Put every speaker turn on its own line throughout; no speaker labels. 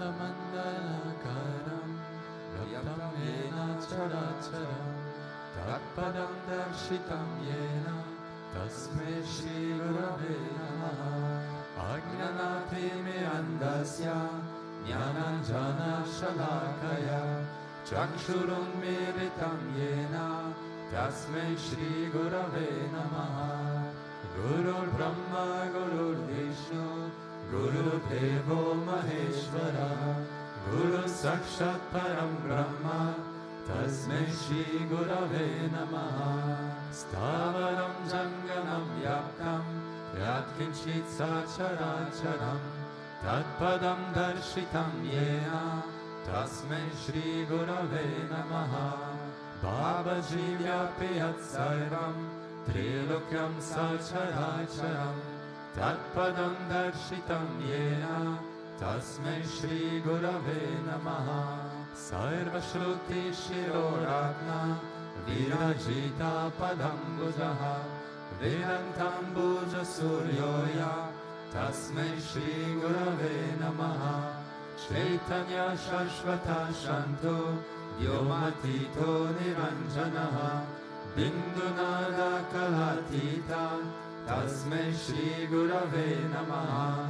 Mandalakaram Vyaptam Yena Characharam Tatpadam Darshitam Yena Tasmai Shri Gurave Namaha Ajnanati Me Andasya Jnananjana Shalakaya Chakshurum Militam Yena Tasmai Shri Gurave Namaha Guru Brahma Guru Vishnu Guru Devo Maheshwara Guru Sakshat Param Brahma Tasmai Shri Gurave Namaha Stavaram Janganam Yaptam Yat Kinchit Sacharacharam Tatpadam Darshitam Yena Tasmai Shri Gurave Namaha Babaji Vyapiyat Sarvam Trilokam Sacharacharam Tatpadam Darshitam Yena Tasmai Shri Gurave Namaha Sarva Shruti Shiroratna Virajita Padambujaha Virantambuja Suryoya Tasmai Shri Gurave Namaha Chaitanya Shashvata Shanto Vyomatito Niranjanaha Bindunada Kalatita Tasmai Shri Gurave Namaha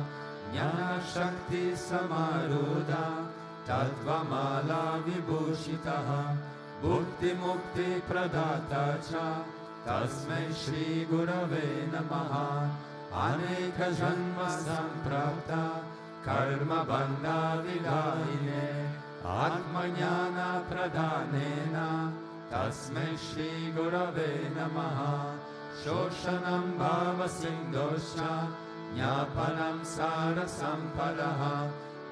Jnana Shakti Samaruda Tatvamala Vibhushitaha Bhukti Mukti Pradata Cha Tasmai Shri Gurave Namaha Aneka Janma Samprapta Karma Bandha Vidahine Atmajnana Pradhanena Tasmai Shri Gurave Namaha Shoshanam Bhava Sindosha Jnapanam Sara Sampadaha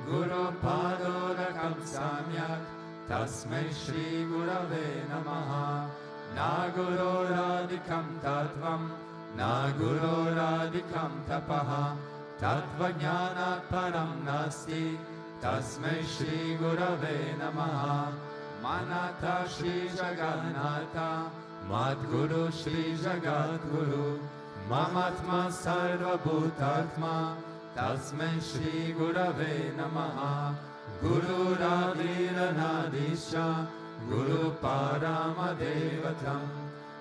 Guru Padodakam Samyak Tasmai Shri Gurave Namaha Na Guru Radhikam Tattvam Na Guru Radhikam Tapaha Tattva Jnanat Param Nasti Tasmai Shri Gurave Namaha Manata Shri Jagannatha Madguru Shri Jagadguru Mamatma Sarva Bhutatma Tasmai Shri Gurave Namaha Guru Radhira Nadisha Guru Parama Devatam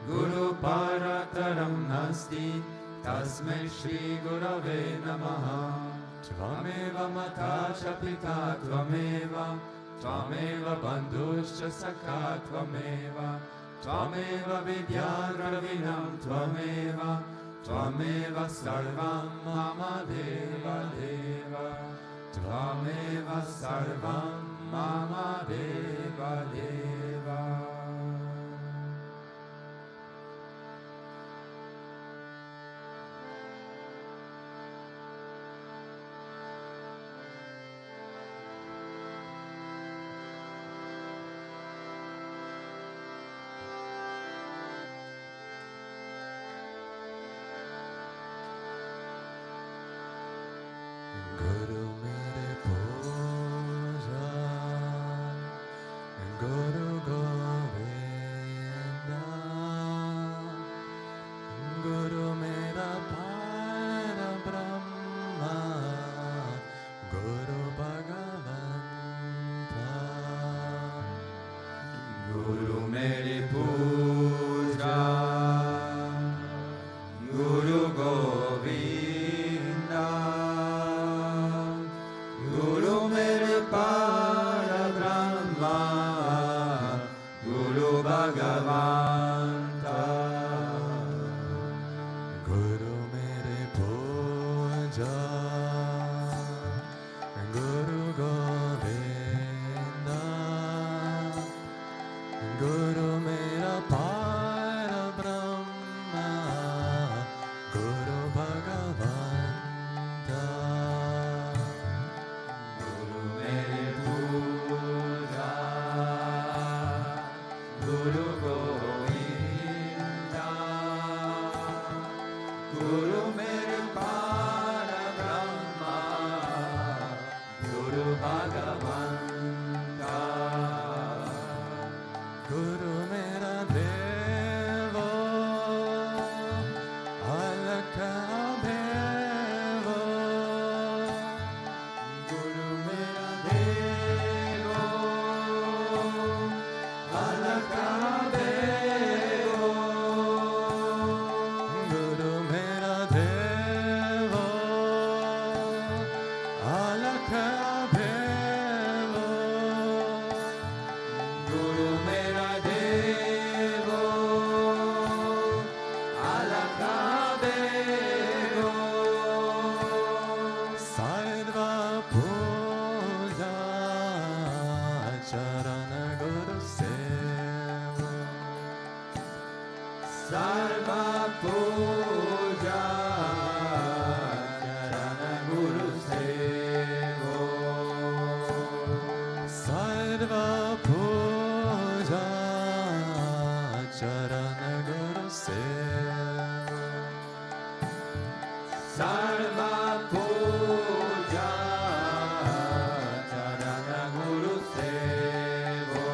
Guru Parataram Nasti Tasmai Shri Gurave Namaha Tvameva Mata Cha Pita Tvameva Tvameva Bandhuscha Sakha Tvameva Tvameva Vidyadravinam Tvameva Tvameva Sarvam Mama Deva Deva Tvameva Sarvam Mama Deva Deva Guru mere puja, Guru Govinda, Guru mera para Brahma, Guru Bhagavanta, Guru mere puja, Guru Govinda. Guru mere para Brahma, Guru Bhagavanta, Guru mere puja, Guru Govinda, Guru mera para Brahma, Guru Bhagavanta. Guru Govinda, Guru mere para Brahma, Guru Bhagavanta, Guru mera Devo, Alaka Devo, Guru mera Devo. Charana Guru Seva
Sarva Puja Charana Guru Seva
Sarva Puja Charana Guru Seva
Sarva Puja Charana Guru Seva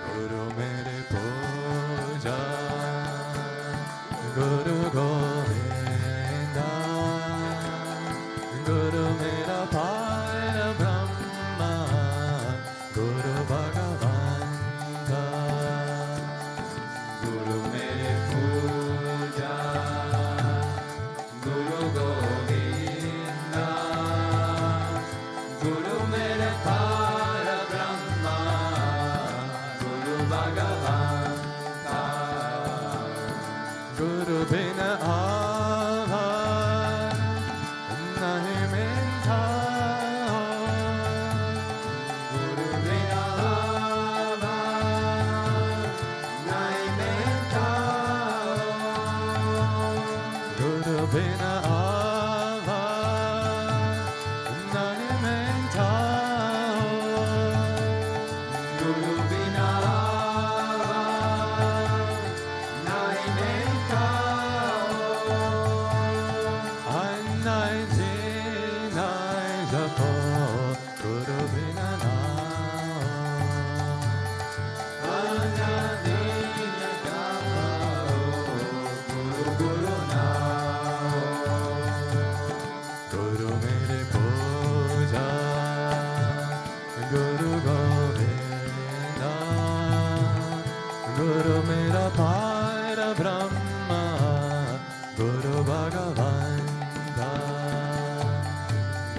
Guru mere puja Guru Govinda Guru mera Para Brahma Guru Bhagavanta
Guru mere puja Guru Govinda Guru mere Para Brahma Guru Bhagavanta
Guru bina avar nahi menta
Guru bina avar nahi menta
Guru bina avar nahi menta
Guru bina avar nahi menta
Annai jinai japo Guru bina nao
Anadina Japao Guru Guru Nao
Guru mere puja Guru Govinda Guru mera Para Brahma Guru Bhagavanta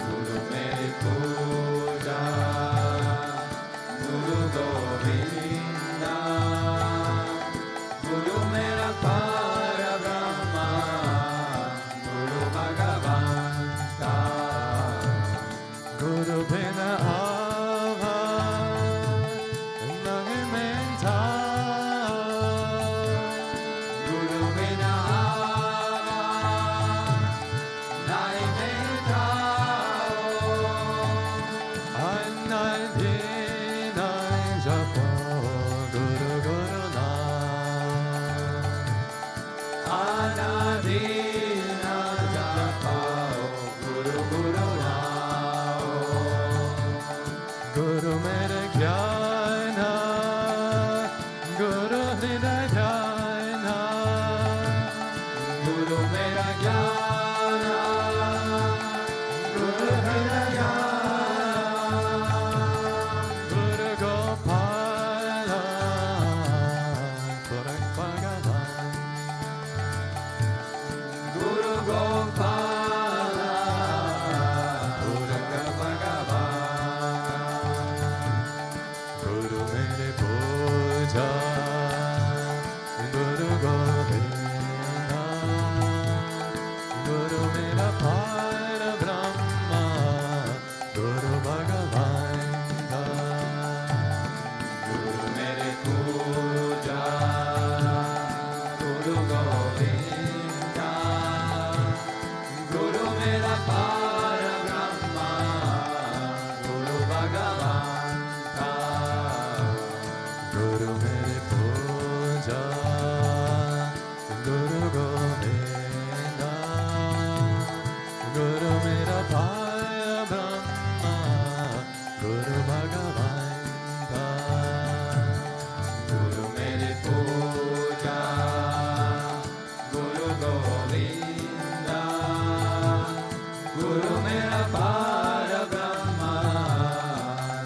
Guru mere puja Guru Govinda Guru mera Para Brahma Guru Bhagavanta
Guru bina avar nahi menta
Guru bina avar nahi menta
Annai dinai japo Guru Guru nao
Anadina Japao Guru Guru Nao
Guru mere jnana Guru hriday dhyana
Guru mera jnana Guru hridaya
Guru Gopala Purak Bhagavan
Guru Gopala Puraka Bhagavan
Guru mere puja Guru Govinda Guru mera Para Brahma Guru Bhagavanta
Guru mere puja Guru Govinda Guru mera Para Brahma Guru Bhagavanta
Guru mere puja Guru Govinda Guru mera Para Brahma Guru Bhagavanta
Guru mere puja Guru Govinda Guru mera Para Brahma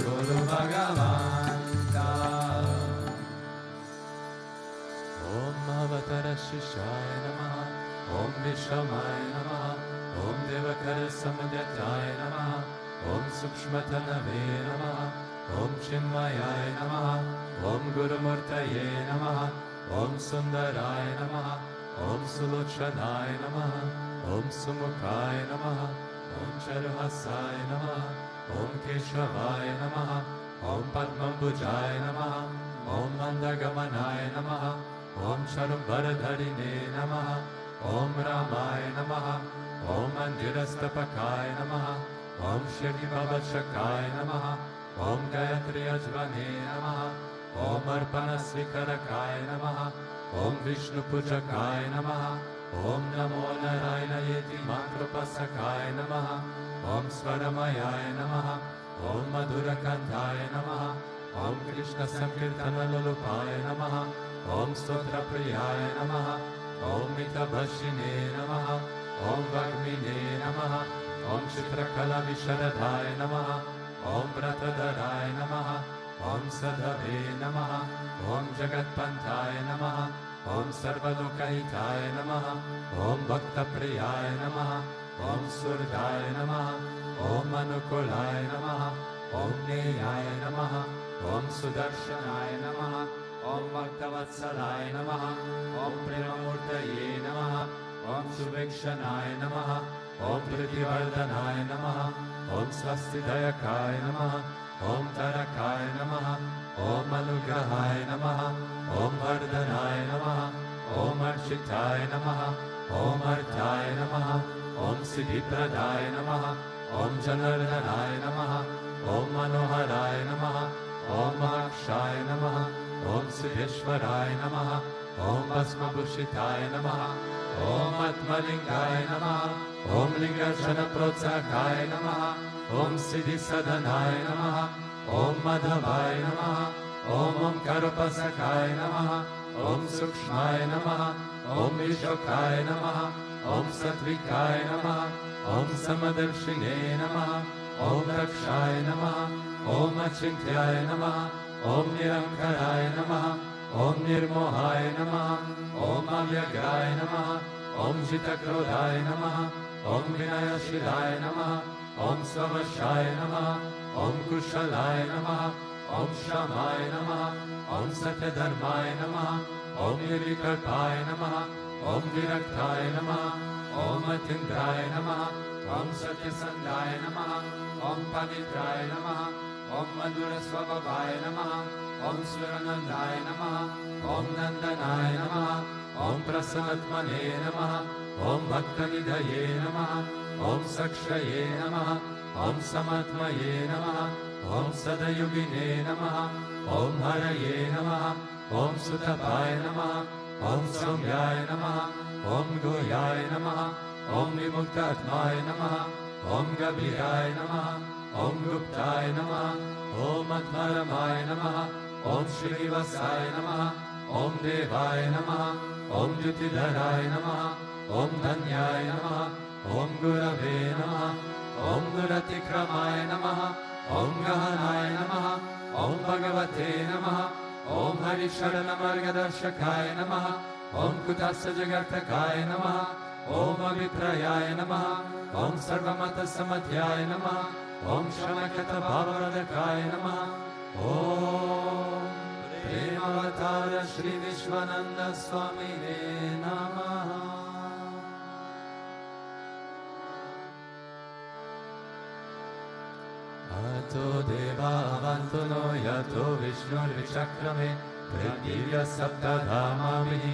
Guru Bhagavanta
Om Avatara Shishaya Namaha Om Vishamaya Namaha Om Devakara Samadhyataya Namaha Om Sukshmatanave Namaha Om Chinmayaya Namaha Om Gurumurtaye Namaha Om Sundaraya Namaha Om Sulochanaaya Namaha Om Sumukhaya Namaha Om Charuhasaya Namaha Om Keshavaya Namaha, Om Padmambujaya Namaha, Om Mandagamanaya Namaha, Om Sharumbharadharine Namaha, Om Ramaya Namaha, Om Mandirastapakaya Namaha, Om Shri Babashakaya Namaha, Om Gayatri Ajvane Namaha, Om Arpanasvikarakaya Namaha, Om Vishnu Pujakaya Namaha, Om Namo Narayana Yeti Mantrapasakaya Namaha, Om Swaramayaya Namaha, Om Madhurakantaya Namaha, Om Krishna Sankirtana Lulupaya Namaha, Om Stotra Priyaya Namaha, Om Mitabhashine Namaha, Om Vagmine Namaha, Om Chitrakala Visharadhaya Namaha, Om Pratadharaya Namaha, Om Sadhave Namaha, Om Jagatpantaya Namaha, Om Sarvalokahitaya Namaha, Om Bhakta Priyaya Namaha, Om Surdaya Namaha, Om Anukulaya Namaha, Om Neyaya Namaha, Om Sudarshanaya Namaha, Om Bhaktavatsalaya Namaha, Om Premamurtaye Namaha, Om Suvekshanaya Namaha, Om Pritivardhanaya Namaha, Om Swastidayakaya Namaha, Om Tarakaya Namaha, Om Anugrahaya Namaha, Om Vardhanaya Namaha, Om Architaya Namaha, Om Arthaya Namaha, Om Siddhipradaya Namaha, Om Janardhanaya Namaha, Om Manoharaya Namaha, Om Akshaya Namaha, Om Siddheshwaraya Namaha, Om Bhasmabhushitaya Namaha, Om Atmalingaya Namaha, Om Lingarjana Protsakaya Namaha, Om Siddhi Sadhanaya Namaha, Om Madhavaya Namaha, Om Omkarapasakaya Namaha, Om Sukshmaya Namaha, Om Vishokaya Namaha, Om Satvikaya Namaha, Om Samadarshine Namaha, Om Rakshaya Namaha, Om Achintyaya Namaha, Om Nirankaraya Namaha, Om Nirmohaya Namaha, Om Avyagraya Namaha, Om Jitakrodhaya Namaha, Om Vinayashilaya Namaha, Om Svavashaya Namaha, Om Kushalaya Namaha, Om Shamaya Namaha, Om Satyadharmaya Namaha, Om Nirikalpaya Namaha, Om Viraktaya Namaha, Om Atindraya Namaha, Om Satyasandaya Namaha, Om Pavitraya Namaha, Om Madhurasvabhavaya Namaha, Om Suranandaya Namaha, Om Nandanaya Namaha, Om Prasanatmane Namaha, Om Bhaktanidhaye Namaha, Om Sakshaye Namaha, Om Samatmaye Namaha, Om Sadayugine Namaha, Om Haraye Namaha, Om Sutapaya Namaha, Om Samyaya Namaha, Om Goyaya Namaha, Om Vimuktatmaya Namaha, Om Gabhiraya Namaha, Om Guptaya Namaha, Om Atmaramaya Namaha, Om Shrivasaya Namaha, Om Devaya Namaha, Om Jyotidharaya Namaha, Om Dhanyaya Namaha, Om Gurave Namaha, Om Duratikramaya Namaha, Om Gahanaya Namaha, Om Bhagavate Namaha, Om Harisharana Margadarshakaya Namaha, Om Kutasa Jagartakaya Namaha, Om Aviprayaya Namaha, Om Sarvamata Samadhyaya Namaha, Om Shamakata Bhavaradakaya Namaha, Om Premavatara Sri Vishwananda Swami Namaha. Ato Deva Avantono Yato Vishnur Vichakrame Pradivya Sapta Dhamamihi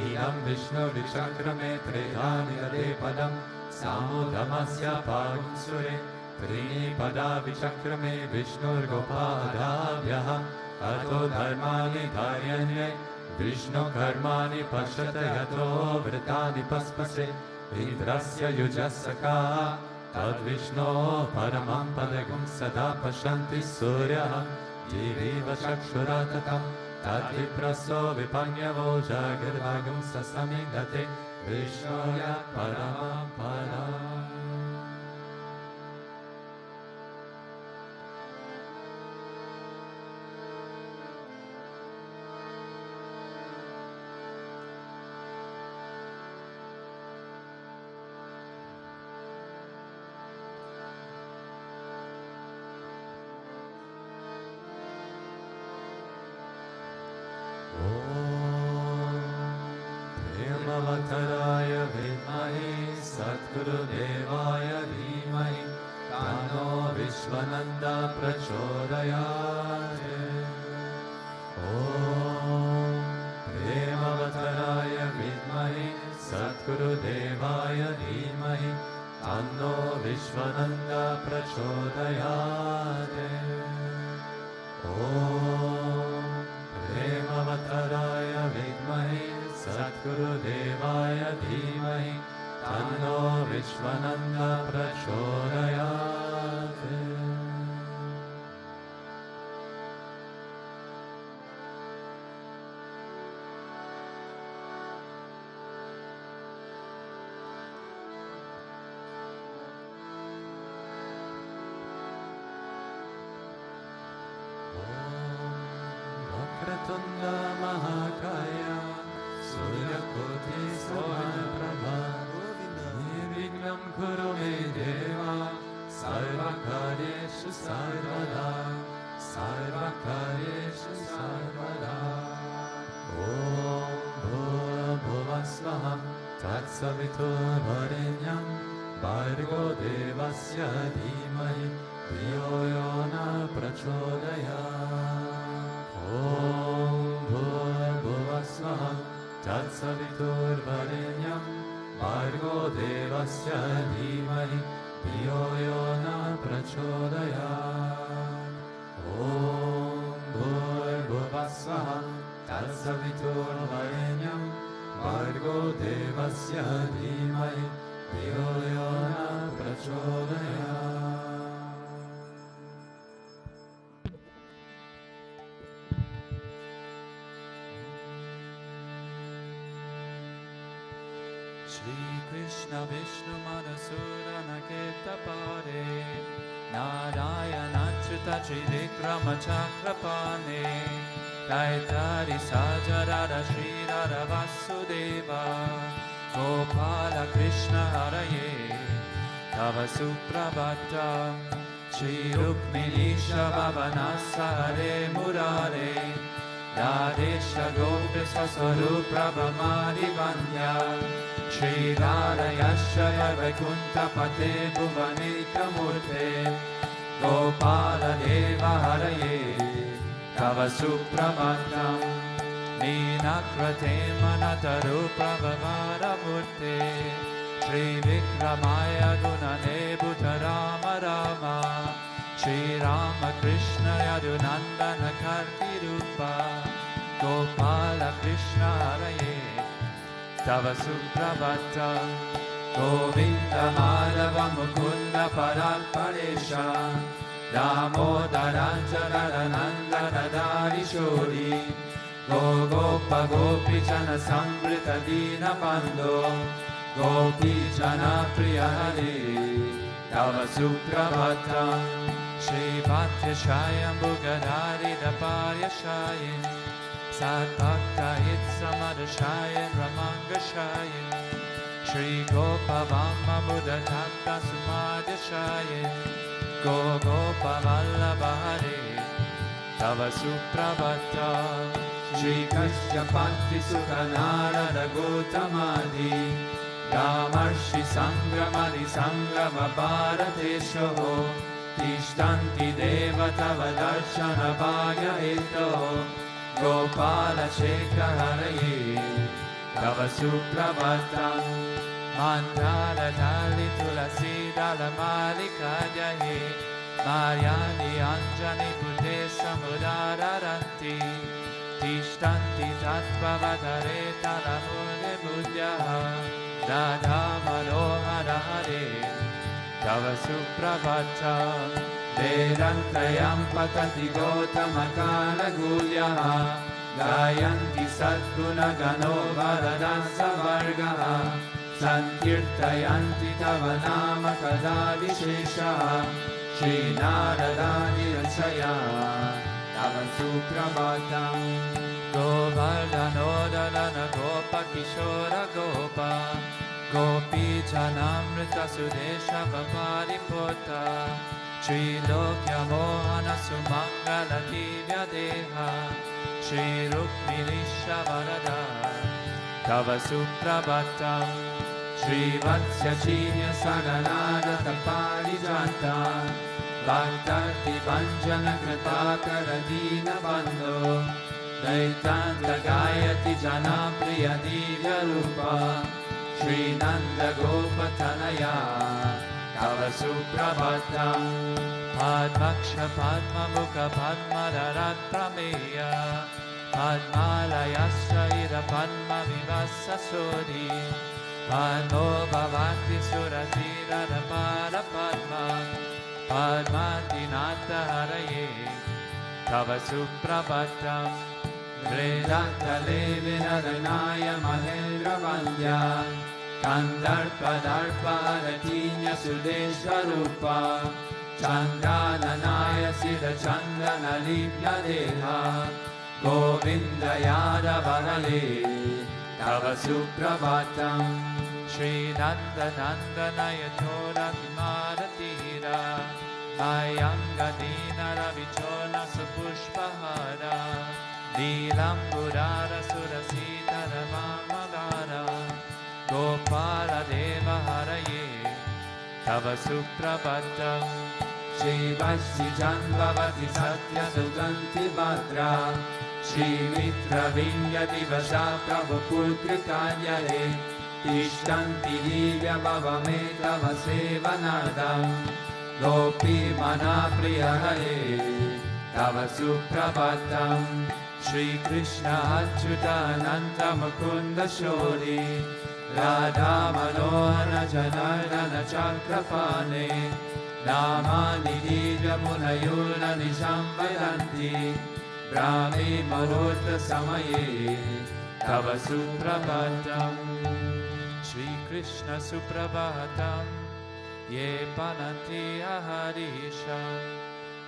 Idam Vishnu Vichakrame Tridhani Gade Padam Samudamasya Pagum Sure Trini Pada Vichakrame Vishnur Gopadabhyaha Ato Dharmani Dharyanye Vishnu Karmani Pashata Yato Vritani Paspase Indrasya Yujasaka Tad Vishnu Paramam Padagam Sada Pashanti Suryaha Jiriva Chakshuratatam Tad Vipraso Vipanyavo Jagirvagam Sasamigate Vishnuya Paramam Padam. Premavattaraya Vidmahi Satgurudevaya prachodayate. Om Premavattaraya vidmahi Satguru Devaya dhimahi Tanno Vishwananda prachodayate. Om Premavattaraya vidmahi Satguru Devaya dhimahi Tanno Vishwananda prachodayate. Vakratunda Mahakaya Suryakoti Samprabha Nirvignam Kuru Me Deva Sarvakaryeshu Sarvada Sarvakaryeshu Sarvada. Om Bhura Bhuva Svaha Tatsaviturvarenyam Bhargo Devasya Dhimahi Dhiyo Yo Na Prachodayat. Om Bhurabhuva Svaha Tatsaviturvarenyam Bhargo Devasya Dhimahi Dhiyo Yo Na Prachodayat. Om Bhurabhuva Svaha Tatsaviturvarenyam Bhargo Devasya Dhimahi Dhiyo Yo Na Prachodayat.
Shri Krishna Vishnu Madhusudana Ketapare Narayana Achyuta Trivikrama Chakrapane Daitari Sajarada Shri Radha Vasudeva Gopala Krishna Haraye Tava Suprabhata Shri Rukmini Shabhavanasa Hare Murare Radesha Gopisa Swarupa Brahmadi Vanya Shri Radha Yashaya Vaikuntha Pate Bhuvanika Murte Gopala Deva Haraye Tava Suprabhatam Ninakrate Manataru Prabhavara Murte Shri Vikramaya Gunane Bhutarama Rama Shri Rama Krishna Yadunandana Karti Rupa Gopala Krishna Haraye Tava Suprabhata Govinda Madhava Mukunda Paramparesha Damodaranjana Nandana Dari Shori Gopa Gopi Jana Samrita Dina Bando Gopi Jana Priya Hare Tava Suprabhata Shri Bhakti Shayam Bhugadari Daparya Shayam Sadbhakta Hitsamadashayan Ramangashayan Shri Gopavamma Buddha Takta Sumadashayan Gopa Vallabha Hare Tava Suprabhata Shri Kashyapati Sukhanarada Gautamadi Ramarshi Sangramadi Sangrama Bharatesho Tishtanti Deva Tava Darshana Bhagya Hito Gopala Shekhar Haraye Tava Suprabhatam Mandala Dali Tulasi Dala Malika Jahe Maryani Anjani Pute Samudara Ranti Tishtanti Tattvavadare Talamune Buddhaha Radha Manohara Hare Tava Suprabhatam Vedantayam Patati Gautamakala Gulyaha Gayanti Sadguna Gano Varadasa Vargaha Sankirtayanti Tava Nama Kada Visheshaha Shri Naradani Rachaya Tava Suprabhatam Govardhanodalana Gopa Kishora Gopa Gopi Janamrita Sudesha Vaparipota Shri Lokya Mohana Sumangala Divya Deha Shri Rukminisha Varada Tava Suprabhatam Shri Vatsya Chinya Saganada Tapari Janta Bhaktarti Vanjana Kritakara Dina Bandho Daitanta Gayati Janapriya Divya Rupa Shri Nanda Gopatanaya Tava Suprabhatam Padmaksha Padma Mukha Padma Darat Prameya Padmalayasya Ira Padma Vivassa Sodi Padmo Bhavanti Suratira Para Padma Padmanti Nata Haraye Tava Suprabhatam Vedanta Levi Naranaya Mahendra Vandya Kandarpa Darpa Aratinya Sudeshwarupa Chandananaya Sira Chandana Lipya Deha Govinda Yada Varale Tava Suprabhatam Shri Nanda Nandana Yachoda Vimaratira Ayanga Dina Ravichona Supushpahara Nilambudara Surasita Ramamagara Gopala Deva Haraye Tava Suprabhatam Shri Vashi Janvavati Satya Suganti Bhadra Shri Mitra Vindya Divasa Prabhu Putrikanyare Tishtanti Divya Bhavame Tava Sevanadam Gopi Mana Priya Hare Tava Suprabhatam Shri Krishna Achyuta Ananta Mukunda Shori Radha Manohara Janardana Chakrapane Namani Divya Munayuna Nishamvadanti Brahmi Marutta Samaye Tava Suprabhatam Shri Krishna Suprabhatam Ye Pananti Aharisham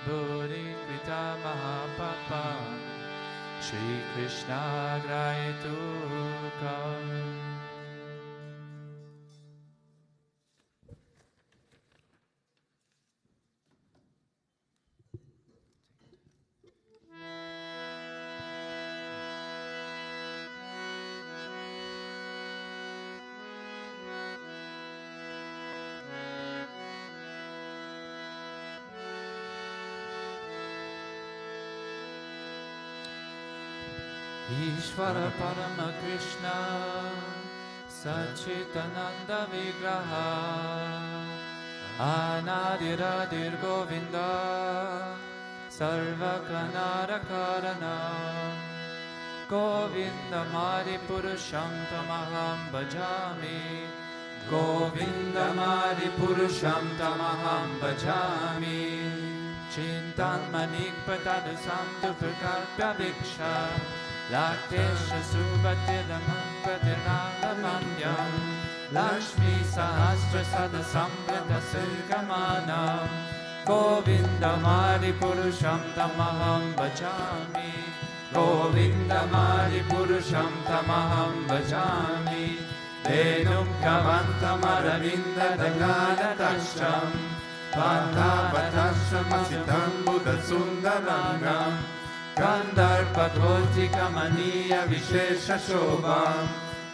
Bhuri Krita Mahapapa Shri Krishna Graitukam Ishvara Parama Krishna Sachitananda Vigraha Anadiradir Govinda Sarva Kanara Karana Govinda Mari Purusham Tamaham Bhajami Govinda Mari Purusham Tamaham Bhajami Chintan Manik Patadu Santu Prakarpya Viksha Laktesha Subhatilamam Patiranalamanyam Lakshmi Sahasra Sada Samvrata Sirgamanam Govinda Mari Purusham Tamaham Bhajami Govinda Mari Purusham Tamaham Bhajami Venum Kavantam Aravinda Daganatasham Vatavatasham Asitam Buddha Sundarangam Kandarpadvoti Kamaniya Vishesha Shobham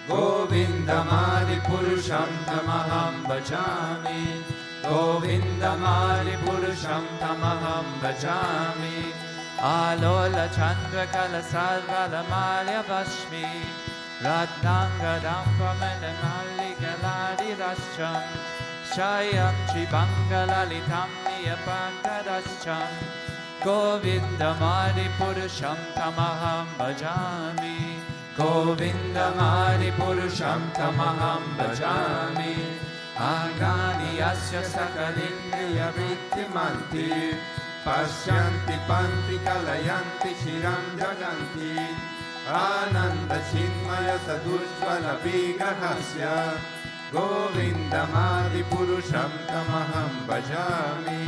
Govinda Mari Purusham Tamaham Bhajami Govinda Mari Purusham Tamaham Bhajami Alola Chandra Kala Salvala Malya Vashmi Ratnanga Dampa Medanali Galadi Rasham Shayam Chibangala Niyapankarasham Govinda Mari Purusham Tamaham Bhajami Govinda Mari Purusham Tamaham Bhajami Agani Asya Sakalindriya Vittimanti Pashyanti Panti Kalayanti Shiram Jaganti Ananda Chinmaya Sadushvala Vigrahasya Govinda Mari Purusham Tamaham Bhajami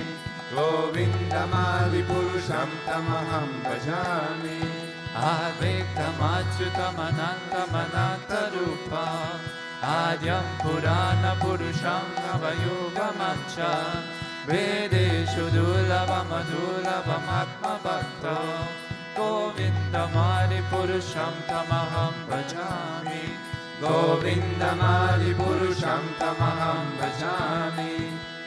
Govinda Mari Purusham Tamaham Bhajami Advaitam Achyutam Anantam Anantarupa Adyam Purana Purusham Navayugamaccha Vedeshu Durlabam Adurlabam Atma Bhakta Govinda Mari Purusham Tamaham Bhajami Govinda Mari Purusham Tamaham Bhajami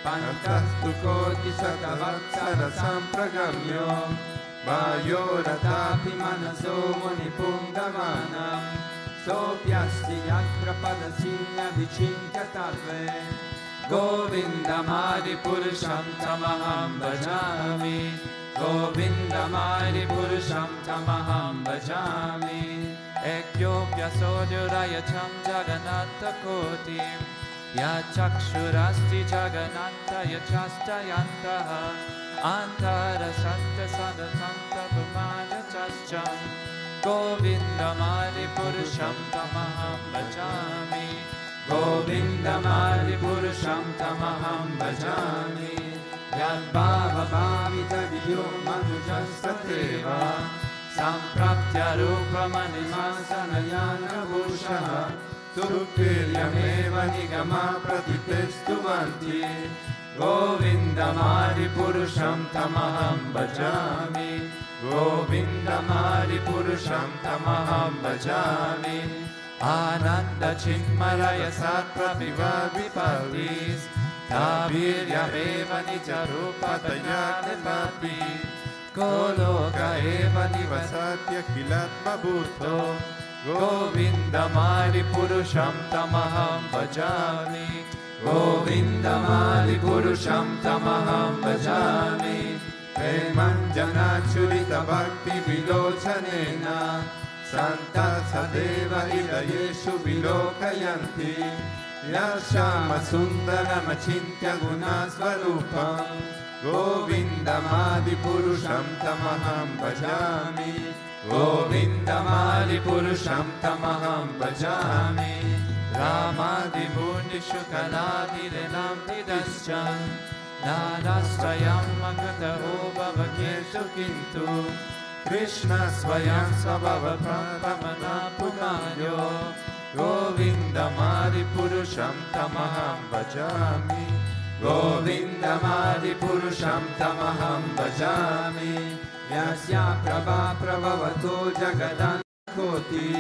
Pantastu koti satavatsara sampragamyo Vayoratapi manaso munipumdavanam Sopyasti yatra padasinya vichintya talve Govindamadi purusham tamaham bhajami Govindamadi purusham tamaham bhajami Ekyopya soduraya cham jagannatta kotim Ya chakshurasti jagannata yachastayantaha Antara santa sadatanta pumana chascham Govindamadi purusham tamaham bhajami Govindamadi purusham tamaham bhajami Yad bhava bhavita vidyo manujasthateva Sampraptya rupa manimasanayana bhushaha Sukiryameva nigama pratitestuvanti Govindamadi purusham tamaham bhajami Govindamadi purusham tamaham bhajami Ananda chinmaraya satra vivavipatis Tabiryameva nijarupa dayane papi Koloka eva nivasatya kilatma bhutto Govindamadi purusham tamaham bhajami Govindamadi purusham tamaham bhajami Premanjana churita bhakti vilochanena Santa sadeva idayeshu vilokayanti Yashama sundaram achintya gunasvarupam Govindamadi purusham tamaham bhajami Govindamadi purusham tamaham bhajami Ramadi munishu kaladi renamti darshan Nadastrayam magataho bhavakeshu kintu Krishna swayam sabhava pramana pumanyo Govindamadi purusham tamaham bhajami Govindamadi purusham tamaham bhajami Yasya prabha prabhavato jagadan koti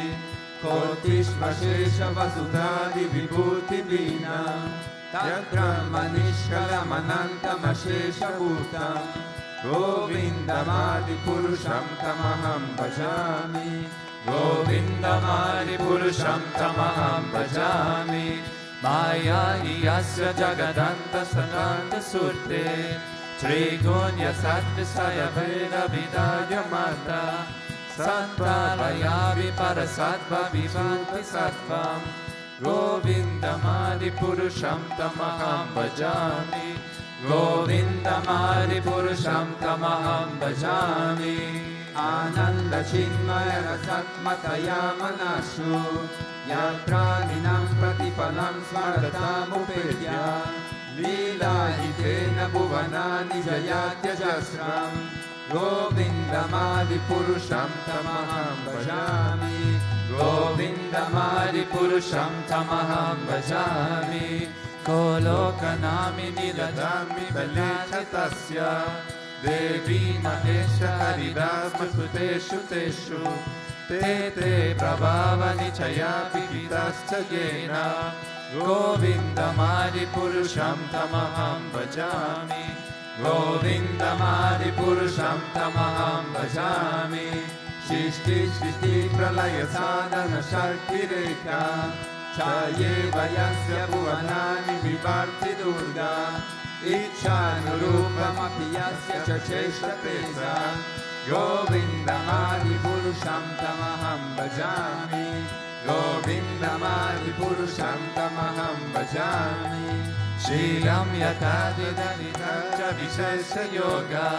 Kotishvashesha vasudhadi vibhuti vina Tad brahmanishkalamanantam ashesha bhutam Govindamadi purusham tamaham bhajami Govindamadi purusham tamaham bhajami Maya iyasya jagadanta sananda surte Trigunya satvisaya veda vidaya mata Satvalaya viparasattva vivanti sattvam Govindamadi purusham tamaham bhajami Govindamadi purusham tamaham bhajami Ananda chinmaya rasatmataya manashu Yatraninam pratipalam smaratamupedya Lila hitena bhuvanani jayatya jasram Govindamadi purusham tamaham bhajami Govindamadi purusham tamaham bhajami Kolokanami niladami balechatasya Devi mahesha haridasma suteshu teshu Te prabhava nichaya pikitascha yena Govindamadi purusham tamaham bhajami Govindamadi purusham tamaham bhajami Shishti shishti pralaya sadhana shakti rekha Chaye vayasya bhuvanani vivarti durga Ichhanurupam apiyasya chacheshta presa Govindamadi purusham tamaham bhajami Govindamadi purusham tamaham bhajami Shilam yatadidanidacha vishesha yoga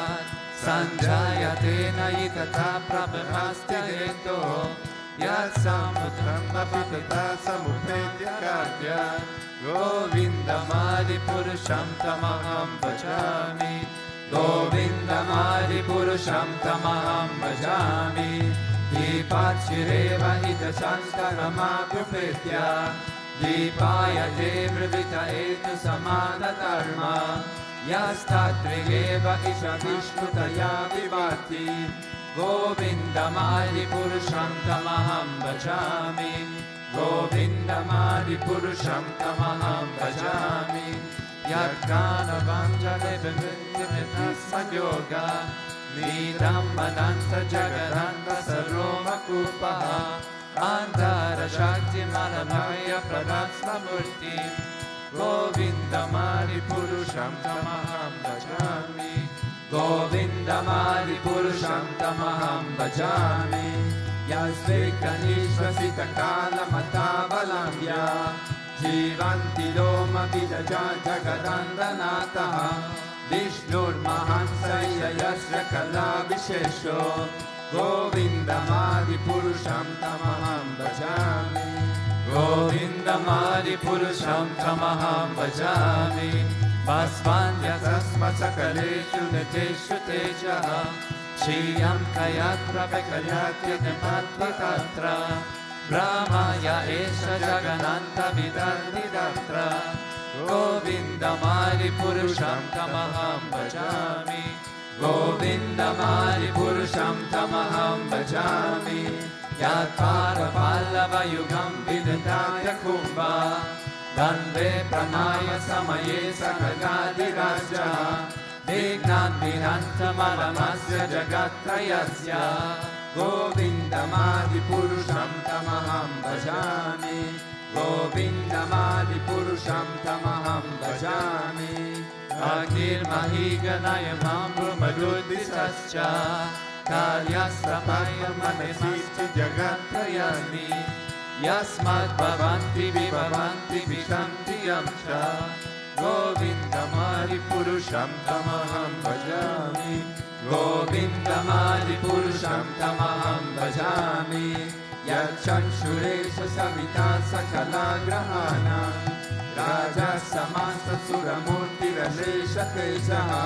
Sanjayate nayitata prabhastyayeto Yasamudram apitata samupetya kartya Govindamadi purusham tamaham bhajami Govindamadi purusham tamaham bhajami Dipachireva hita shankaramapupetya Dipaya te pravita etu samana dharma Yastatrigeva isha vishnutaya vivati Govindamadi purusham tamaham bhajami Govindamadi purusham tamaham bhajami Yatkanavang Jalevimitasadyoga Nidam Mananta Jagadanta Saroma Kupaha Andara Shakti Manamaya Pradasna Murti Govindamari Purusham Tamaham Bhajami Govindamari Purusham Tamaham Bhajami Yasvekanishvasita Kala Matavalamya Jivanti Loma Vidaja Jagadandanataha Vishnur Mahansaya Yasya Kala Vishesho Govindamadi Purusham Tamaham Bhajami Govindamadi Purusham Tamaham Bhajami Vasvandya Tasma Sakaleshu Neteshu Tejaha Shriyam Kayatra Vekalyatya Nematva Tatra Brahmaya Esha Jagananta Vidarti Datra Govindamadi Purusham Tamaham Bhajami Govindamadi Purusham Tamaham Bhajami Yatpara Pallava Yugam Vidatya Kumbha Dande Pranaya Samaye Sakagadi Raja Vignan Vinanta Malamasya Jagatrayasya Govindamadi Purusham Tamaham Bhajami Govindamadi Purusham Tamaham Bhajami Agir Mahiganayam Brahmadudisascha Kalyastapayam Manesischa Jagatrayasmi Yasmad Bhavanti Vibhavanti Vishanti Yamcha Govindamadi Purusham Tamaham Bhajami Govindamadi Purusham Tamaham Bhajami Yachanshuresha Savita Sakala Grahana Raja Samasta Suramurti Rajesha Tejaha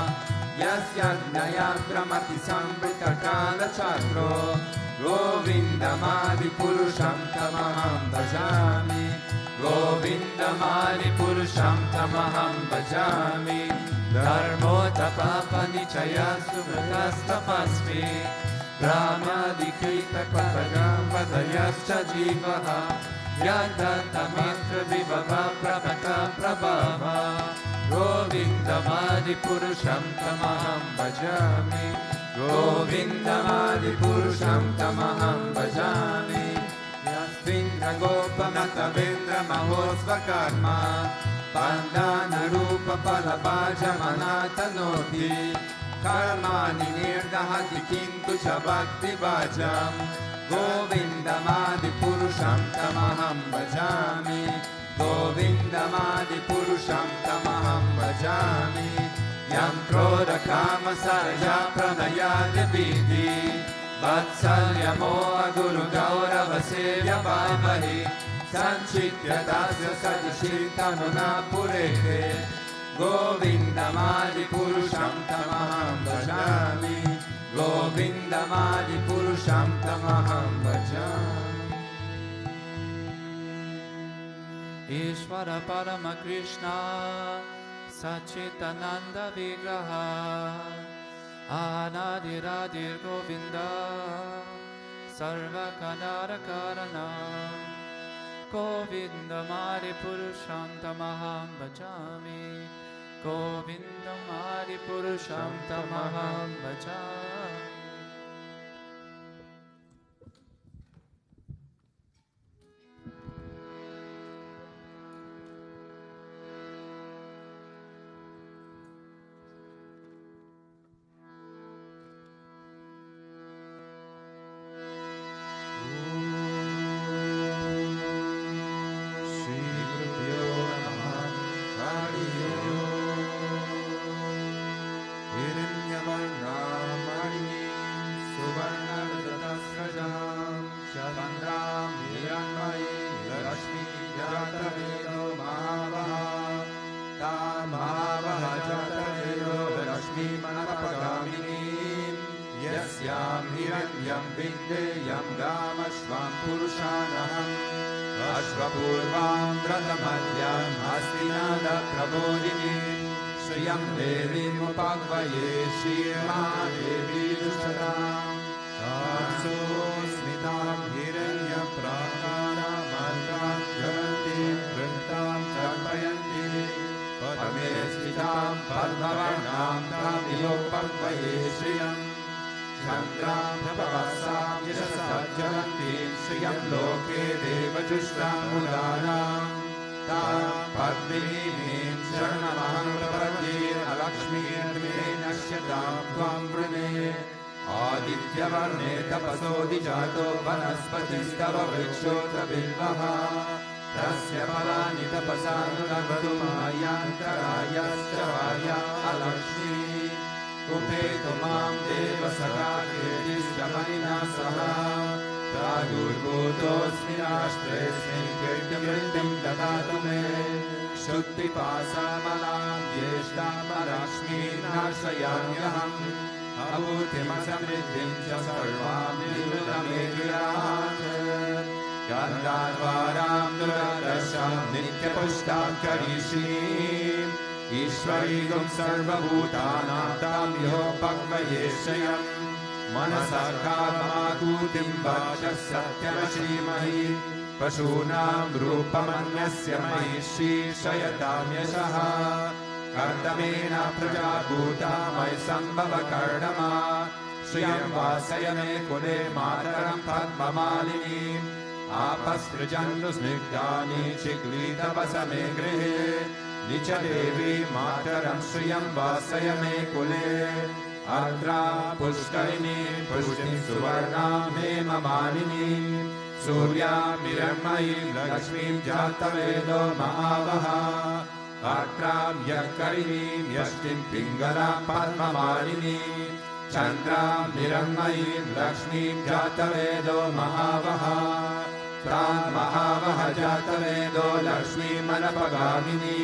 Yasyadnaya Dramati Sambrita Kala Chatro Govindamadi Purusham Tamaham Bhajami Govindamadi Purusham Tamaham Bhajami Dharmo Tapapa Nichaya Sumratastamasmi Brahmadikita Patagam Padayascha Jivaha Yadanta Mitra Vibhava Prabhata Prabhava Govindamadi Purusham Tamaham Bhajami Govindamadi Purusham Tamaham Bhajami Yasvindra Gopamata Vendra Mahosva Karma Pandana Rupa Palabhaja Manata Noti Karmani Nirdahati Kintu Chabhakti Bhajam Govindamadi Purusham Tamaham Bhajami Govindamadi Purusham Tamaham Bhajami Yam Krodha Kama Saraja Pranaya Deviti Vatsalya Moha Guru Gaurava Sevya Vaimari Sanchitya Dasya Sajishirtanuna Purete Govindamadi Purusham Tamaham Bhajami Govindamadi Purusham Tamaham Bhajami Ishvara Parama Krishna Sachitananda Vigraha Anadiradir Govinda Sarva Kanara Karana Govindamadi Purusham Tamaham Bhajami Govindamadi Purusham Tamaham Bhajami Ashvapurvam Dratamadhyam Hastinada Prabodhini Shriyam Devi Mupagvaye Shirma Devi Dushtaram Tatso Smitam Hiranya Prakara Mantam Javanti Vrintam Tarpayanti Patamesti चन्द्रां प्रभवसां यशसा ज्वलन्तीं श्रियं लोके देवजुष्टामुदानां तां पद्मिनीं शरणमहं प्रपद्ये अलक्ष्मीर्मे नश्यतां त्वां वृणे आदित्यवर्णे तपसोऽधिजातो वनस्पतिस्तव वृक्षोऽथ बिल्वः तस्य फलानि तपसानुरन्तुं मयान्तरायश्च भार्या अलक्ष्मी उपेतु मां देव सखा कीर्तिश्च मणिना सह प्रादुर्भूतोऽस्मि राष्ट्रेऽस्मिन् कीर्तिवृत्तिं ददातु मे क्षुत्पिपासामलां ज्येष्ठामलक्ष्मीं नाशयाम्यहम् अभूतिमसमृद्धिं च सर्वां निर्वृतमेधियात् गन्धाद्वारां दुरदर्शां नित्यपुष्टां करीषीम् ईश्वरीगुं सर्वभूतानां तां यो भगवयेशयम् मनसा कामाकूतिं वाचः सत्यमशीमहि पशूनां रूपमन्यस्य मयि शीर्षयतां यशः कर्दमेन प्रजाभूता मयि सम्भव कर्दमा श्रियं वासय मे कुले मातरं पद्ममालिनीम् आपसृजन्नुस्निग्धानि चिक्लीतपस मे गृहे निच देवी मातरं श्रियं वासय मे कुले आर्द्रा पुष्करिणी पुष्टिं सुवर्णां हेममालिनीं सूर्यामिरण्मयीं लक्ष्मीं जातवेदो महावः आर्द्रां यक्करिणीं यष्टिं पिङ्गलां पद्ममालिनीं चन्द्रां निरण्मयीं लक्ष्मीं जातवेदो महावः तां महावः जातवेदो लक्ष्मीमनपगामिनीं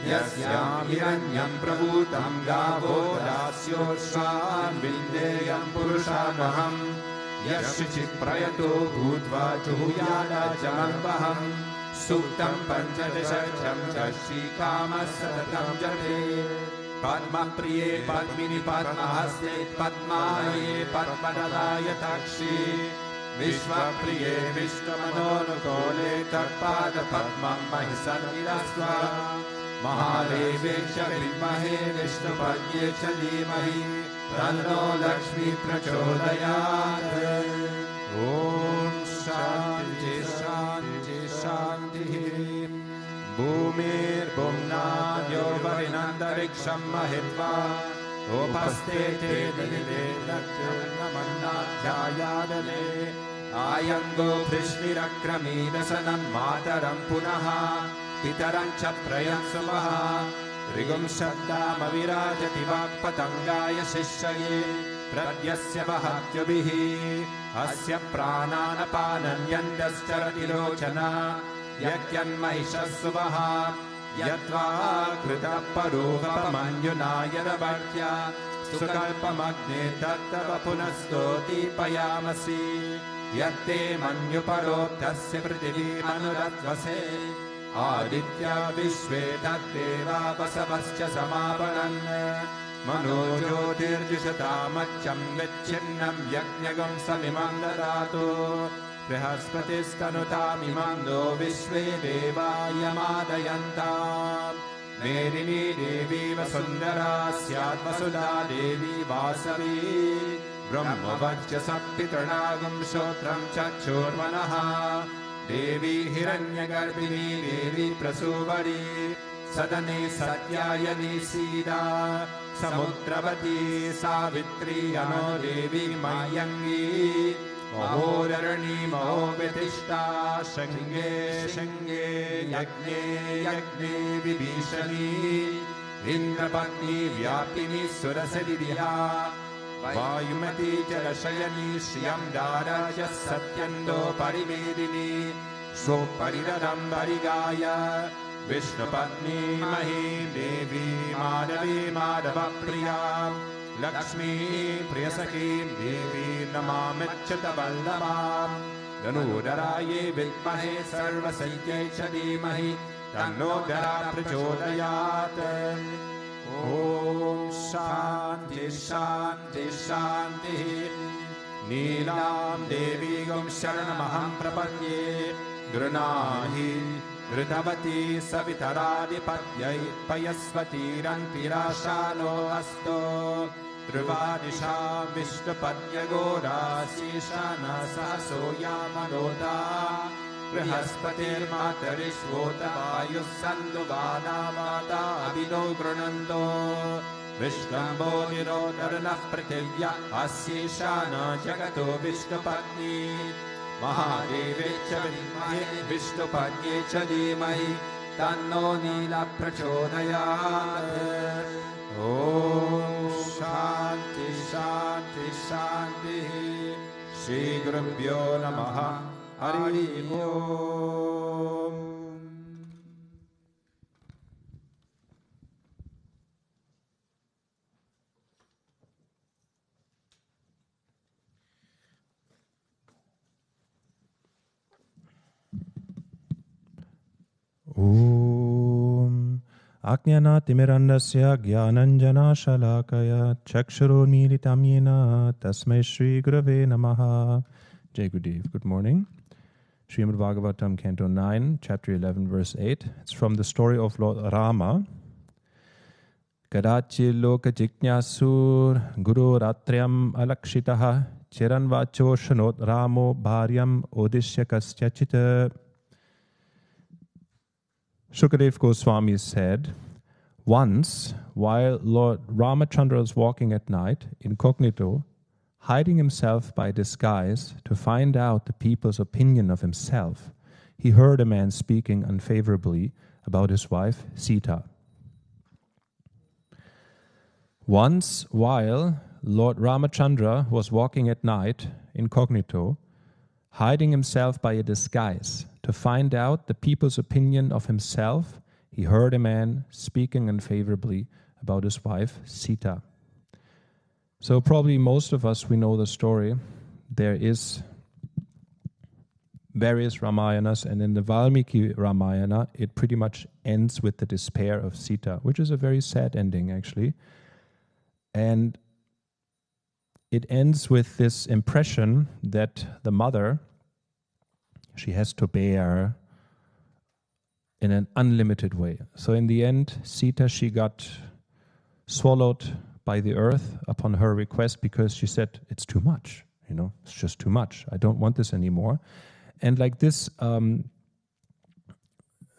यस्यां हिरण्यं प्रभूतं गावो दास्योत्सान् विन्देयं पुरुषामहम् यश्चिप्रयतो भूत्वा जुहुयादाचमन्वहम् सूक्तं पञ्चदशं च श्रीकामः सततं जपे पद्मप्रिये पद्मिनि पद्महस्ते पद्माये पद्मदलायताक्षी विश्वप्रिये विष्णुमनोनुकूले तत्पादपद्मं महि सन्निधस्व महादेवे च विद्महे विष्णुपद्ये च धीमहि तन्नो लक्ष्मी प्रचोदयात् ॐ शान्ति शान्ति शान्तिः भूमिर्भुम्नाद्यो वरिणन्तरिक्षं महित्वा उपस्थे ते दिले नमन्नाध्यायादने आयङ्गो कृष्णिरक्रमीदशनं मातरं पुनः पितरं च प्रयं सुमः ऋगुं शब्दामविराजति वाक्पतङ्गाय शिष्यये प्रद्यस्य वहत्युभिः अस्य प्राणानपानन्यन्दश्चरति लोचना यज्ञन्महिषः सुवः यद्वा कृतः परोपमञ्जुनायनभट्या सुकल्पमग्ने तत्तव पुनस्तोतीपयामसि यत्ते मन्युपरोक्तस्य पृथिवीमनुरध्वसे आदित्या विश्वे तद्देवा वसवश्च समापनन् मनो ज्योतिर्जुषतामच्चं विच्छिन्नं यज्ञगं समिमं ददातु बृहस्पतिस्तनुतामिमं नो विश्वे देवायमादयन्ताम् मेदिनी देवी वसुन्धरा स्यात् वसुधा देवी वासवी ब्रह्मवर्चसपितृणागं श्रोत्रं चक्षुर्मनः देवी हिरण्यगर्भिणी देवी प्रसूवरी सदने सत्यायनी सीता समुद्रवती सावित्री अनो देवी मह्यङ्गी महोरणी महोव्यतिष्ठा शृङ्गे शृङ्गे यज्ञे यज्ञे विभीषणी इन्द्रपत्नी व्यापिनी सुरसरिदिहा वायुमती जलशयनी श्रियं दाराज सत्यन्दो परिवेदिनी स्वपरिरदं परिगाय विष्णुपत्नी महीं देवी माधवी माधवप्रिया लक्ष्मी प्रियसखीं देवी नमाम्यच्युतवल्लभां धनुधरायै विद्महे सर्वसंख्यै च धीमहि तन्नो धरा प्रचोदयात् ॐ शान्ति शान्ति शान्तिः नीलां देवीं शरणमहं प्रपद्ये गृह्णाहि घृतवती सवितरादिपत्यै पयस्वतीरन्तिराशानो अस्तो Trivadisham Vishnupanyagora Sishana Saso Yamanoda Prihaspatir Matarishvota Vayus Sanduvana Mata Abhino Grunando Vishnambo Nirodaranah Prativya Asishana Jagato Vishnupatni Mahadevecha Vidmahe Vishnupadyecha Dhimahi Tanno Nila Prachodayat. Om Shanti Shanti Shanti. Shri Gurubhyo Namaha. Hari Om.
Om Ajnanatimirandasya Jnananjana Shalakaya Chakshuromilitam Yena Tasmai Shri Gurave Namaha. Jai Gurudev, good morning. Srimad Bhagavatam, Canto 9, Chapter 11, Verse 8. It's from the story of Lord Rama. Kadachi loka jiknyasur guru ratriam alakshitaha chiran vacho shanot ramo bharyam odishya kasyachita. Shukadev Goswami said, once, while Lord Ramachandra was walking at night, incognito, hiding himself by disguise to find out the people's opinion of himself, he heard a man speaking unfavorably about his wife, Sita. Once, while Lord Ramachandra was walking at night, incognito, hiding himself by a disguise to find out the people's opinion of himself, he heard a man speaking unfavorably about his wife, Sita. So probably most of us, we know the story. There is various Ramayanas, and in the Valmiki Ramayana, it pretty much ends with the despair of Sita, which is a very sad ending, actually. And it ends with this impression that the mother, she has to bear in an unlimited way. So in the end, Sita, she got swallowed by the earth upon her request because she said, it's too much, it's just too much. I don't want this anymore. And like this, the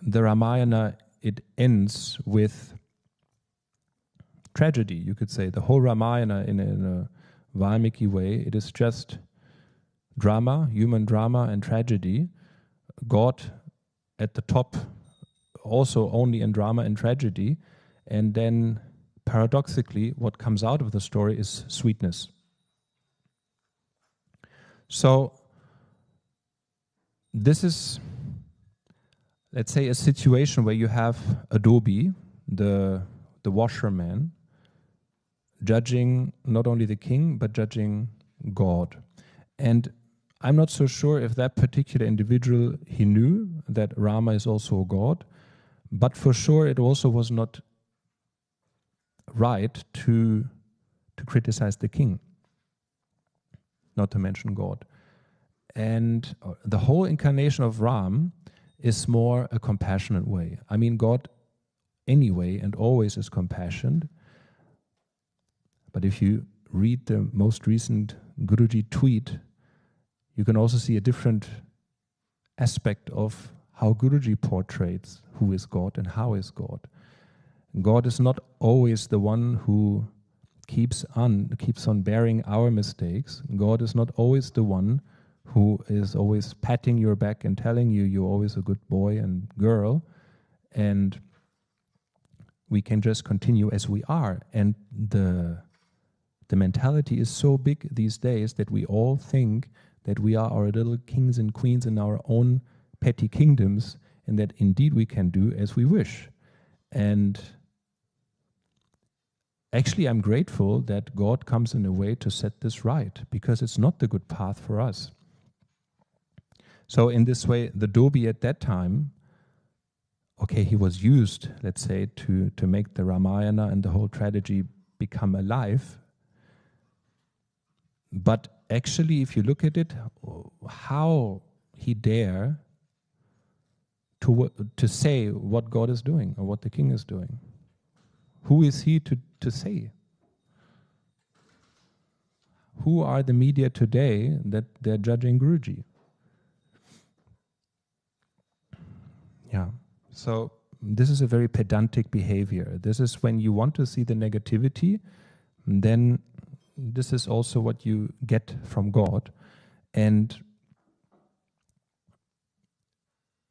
Ramayana, it ends with tragedy, you could say. The whole Ramayana in a Valmiki way, it is just drama, human drama and tragedy. God at the top, also only in drama and tragedy. And then paradoxically, what comes out of the story is sweetness. So this is, let's say, a situation where you have Adobe, the washerman, judging not only the king, but judging God. And I'm not so sure if that particular individual, he knew that Rama is also a god, but for sure it also was not right to criticize the king, not to mention God. And the whole incarnation of Ram is more a compassionate way. I mean, God anyway and always is compassionate. But if you read the most recent Guruji tweet, you can also see a different aspect of how Guruji portrays who is God and how is God. God is not always the one who keeps on bearing our mistakes. God is not always the one who is always patting your back and telling you you're always a good boy and girl, and we can just continue as we are. And the mentality is so big these days that we all think that we are our little kings and queens in our own petty kingdoms, and that indeed we can do as we wish. And actually, I'm grateful that God comes in a way to set this right, because it's not the good path for us. So in this way, the Dobi at that time, okay, he was used, let's say, to make the Ramayana and the whole tragedy become alive. But actually, if you look at it, how he dare to say what God is doing or what the king is doing? Who is he to say? who are the media today that they're judging Guruji? Yeah. So this is a very pedantic behavior. This is when you want to see the negativity, then this is also what you get from God. And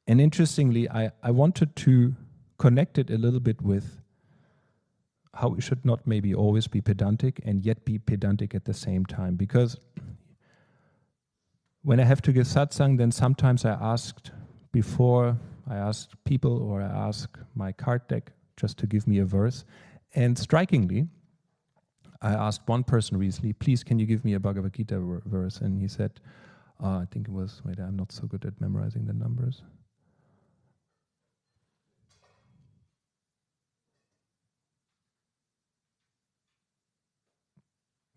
interestingly, I wanted to connect it a little bit with how we should not maybe always be pedantic and yet be pedantic at the same time. Because when I have to give satsang, then sometimes I asked people, or I ask my card deck just to give me a verse. And strikingly, I asked one person recently, please, can you give me a Bhagavad Gita verse? And he said, I think it was, wait, I'm not so good at memorizing the numbers.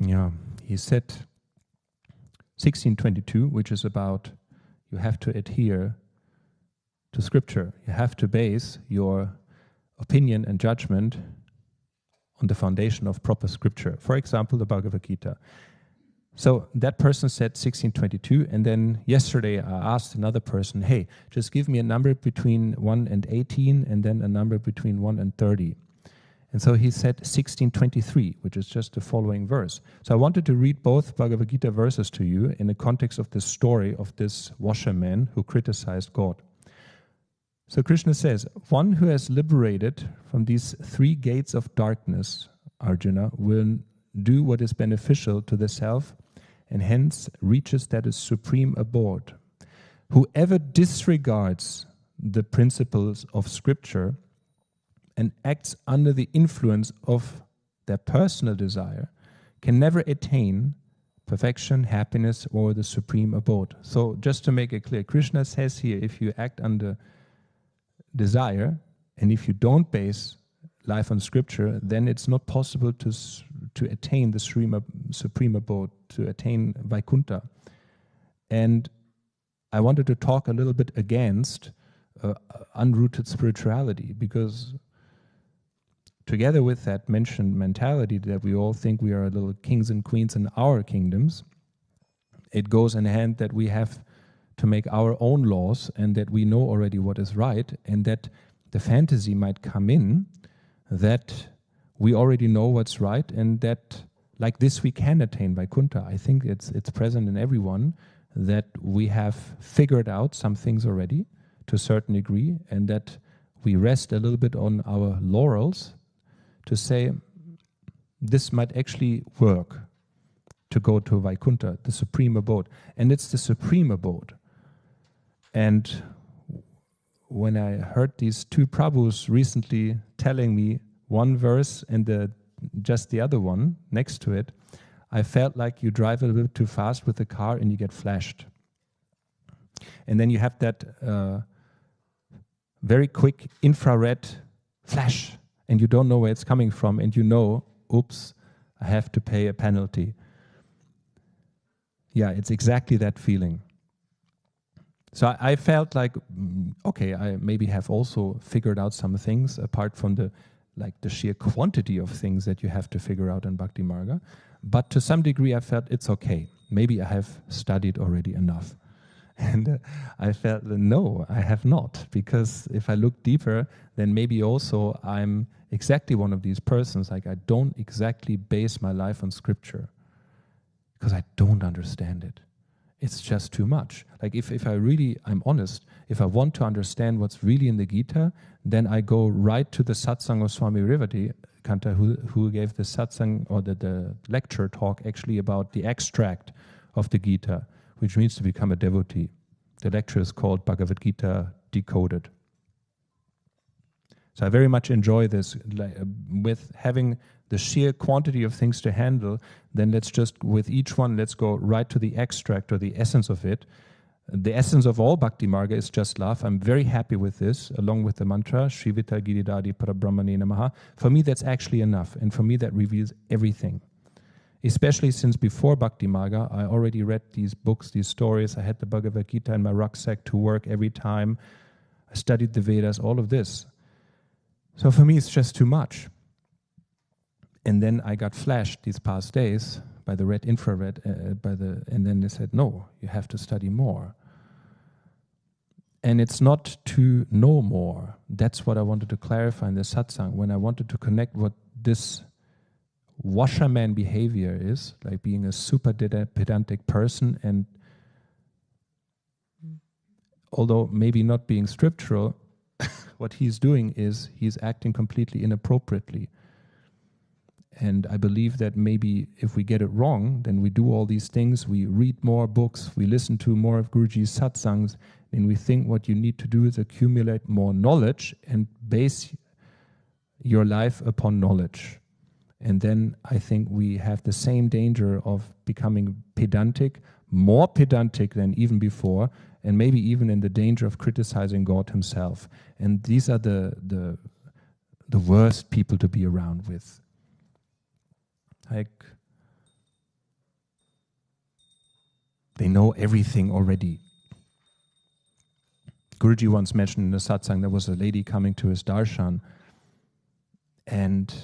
Yeah, he said 1622, which is about you have to adhere to scripture. You have to base your opinion and judgment on the foundation of proper scripture. For example, the Bhagavad Gita. So that person said 1622, and then yesterday I asked another person, hey, just give me a number between 1 and 18, and then a number between 1 and 30. And so he said 1623, which is just the following verse. So I wanted to read both Bhagavad Gita verses to you in the context of the story of this washerman who criticized God. So Krishna says, one who has liberated from these 3 gates of darkness, Arjuna, will do what is beneficial to the self and hence reaches that is supreme abode. Whoever disregards the principles of scripture and acts under the influence of their personal desire can never attain perfection, happiness, or the supreme abode. So just to make it clear, Krishna says here, if you act under desire, and if you don't base life on scripture, then it's not possible to attain the supreme abode, to attain Vaikuntha. And I wanted to talk a little bit against unrooted spirituality, because together with that mentioned mentality that we all think we are little kings and queens in our kingdoms, it goes in hand that we have to make our own laws, and that we know already what is right, and that the fantasy might come in that we already know what's right, and that like this we can attain Vaikuntha. I think it's present in everyone that we have figured out some things already to a certain degree, and that we rest a little bit on our laurels to say this might actually work to go to Vaikuntha, the supreme abode. And it's the supreme abode. And when I heard these 2 Prabhus recently telling me one verse and just the other one next to it, I felt like you drive a little bit too fast with the car and you get flashed. And then you have that very quick infrared flash, and you don't know where it's coming from, and you know, oops, I have to pay a penalty. Yeah, it's exactly that feeling. So I felt like, okay, I maybe have also figured out some things apart from the sheer quantity of things that you have to figure out in Bhakti Marga. But to some degree, I felt it's okay. Maybe I have studied already enough. And I felt, no, I have not. Because if I look deeper, then maybe also I'm exactly one of these persons. Like I don't exactly base my life on scripture because I don't understand it. It's just too much. Like if I really, I'm honest, if I want to understand what's really in the Gita, then I go right to the satsang of Swami Vivekananda, who gave the satsang or the lecture talk actually about the extract of the Gita, which means to become a devotee. The lecture is called Bhagavad Gita Decoded. So I very much enjoy this. With having the sheer quantity of things to handle, then let's just, with each one, let's go right to the extract or the essence of it. The essence of all Bhakti Marga is just love. I'm very happy with this, along with the mantra, Shrivita Giridadi Parabrahmane Namaha. For me, that's actually enough. And for me, that reveals everything. Especially since before Bhakti Marga, I already read these books, these stories. I had the Bhagavad Gita in my rucksack to work every time. I studied the Vedas, all of this. So for me, it's just too much. And then I got flashed these past days by the red infrared, and then they said, no, you have to study more. And it's not to know more. That's what I wanted to clarify in the satsang, when I wanted to connect what this washerman behavior is, like being a super pedantic person, and although maybe not being scriptural, what he's doing is he's acting completely inappropriately. And I believe that maybe if we get it wrong, then we do all these things, we read more books, we listen to more of Guruji's satsangs, and we think what you need to do is accumulate more knowledge and base your life upon knowledge. And then I think we have the same danger of becoming pedantic, more pedantic than even before, and maybe even in the danger of criticizing God himself. And these are the worst people to be around with. Like, they know everything already. Guruji once mentioned in the satsang, there was a lady coming to his darshan, and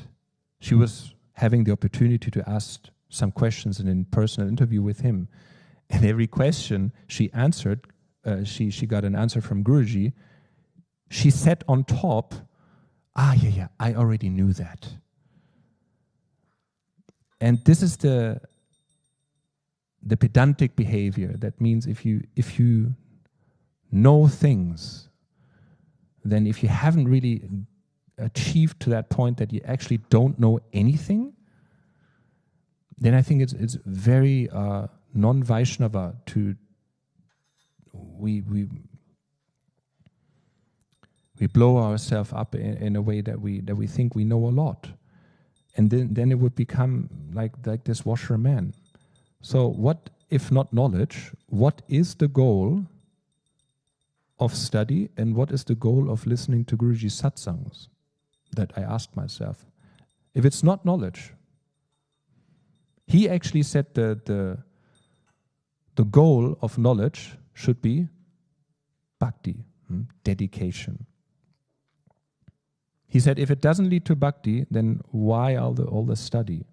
she was having the opportunity to ask some questions in a personal interview with him. And every question she answered, she got an answer from Guruji. She said on top, yeah, I already knew that. And this is the pedantic behavior. That means if you know things, then if you haven't really achieved to that point that you actually don't know anything, then I think it's very non-Vaishnava to we blow ourselves up in a way that we think we know a lot, and then it would become like this washerman. So what if not knowledge? What is the goal of study, and what is the goal of listening to Guruji's satsangs? That I asked myself. If it's not knowledge, he actually said the goal of knowledge should be bhakti, dedication. He said if it doesn't lead to bhakti, then why all the study?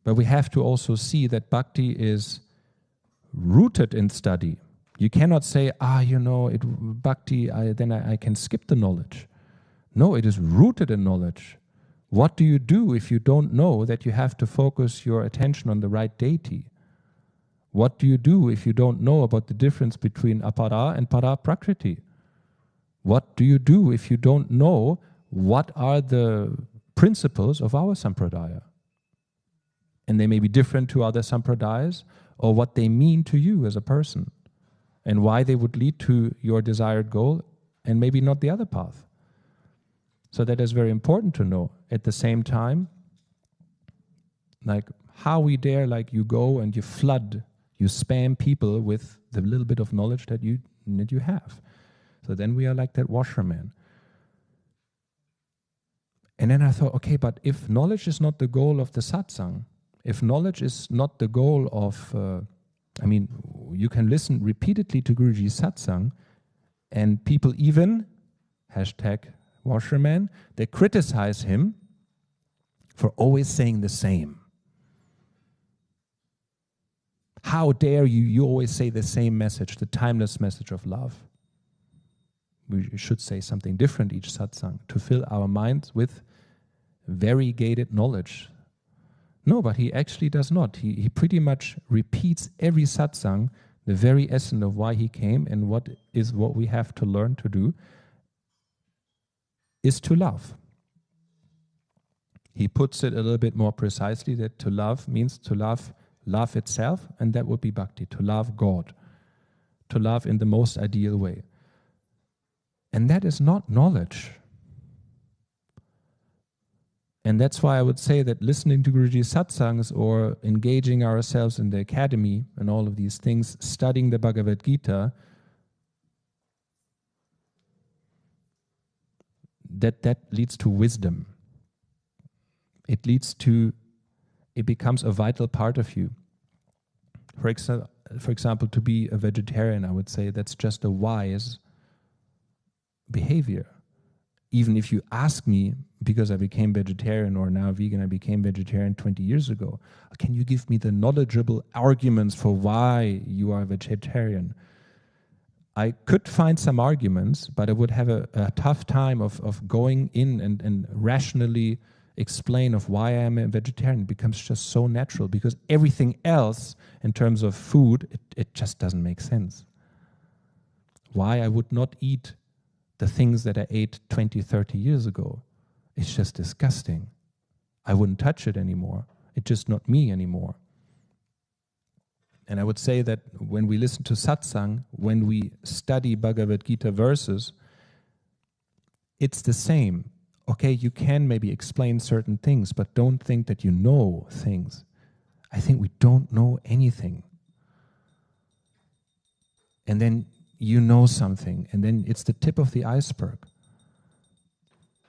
But we have to also see that bhakti is rooted in study. You cannot say, bhakti, then I can skip the knowledge. No, it is rooted in knowledge. What do you do if you don't know that you have to focus your attention on the right deity? What do you do if you don't know about the difference between apara and para prakriti? What do you do if you don't know what are the principles of our sampradaya? And they may be different to other sampradayas, or what they mean to you as a person, and why they would lead to your desired goal and maybe not the other path. So that is very important to know. At the same time, like how we dare, like you go and you flood, you spam people with the little bit of knowledge that you have. So then we are like that washerman. And then I thought, okay, but if knowledge is not the goal of the satsang, if knowledge is not the goal of, you can listen repeatedly to Guruji's satsang, and people even, #washerman, they criticize him for always saying the same. How dare you? You always say the same message, the timeless message of love. We should say something different each satsang to fill our minds with variegated knowledge. No, but he actually does not. He pretty much repeats every satsang, the very essence of why he came, and what we have to learn to do is to love. He puts it a little bit more precisely, that to love means to love itself, and that would be bhakti, to love God, to love in the most ideal way. And that is not knowledge. And that's why I would say that listening to Guruji's satsangs or engaging ourselves in the academy and all of these things, studying the Bhagavad Gita, that leads to wisdom. It becomes a vital part of you. For example, to be a vegetarian, I would say that's just a wise behavior. even if you ask me, because I became vegetarian or now vegan, I became vegetarian 20 years ago, can you give me the knowledgeable arguments for why you are vegetarian? I could find some arguments, but I would have a tough time of going in and rationally explain of why I am a vegetarian. It becomes just so natural, because everything else in terms of food, it just doesn't make sense. Why I would not eat the things that I ate 20, 30 years ago. It's just disgusting. I wouldn't touch it anymore. It's just not me anymore. And I would say that when we listen to satsang, when we study Bhagavad Gita verses, it's the same. Okay, you can maybe explain certain things, but don't think that you know things. I think we don't know anything. And then you know something, and then it's the tip of the iceberg.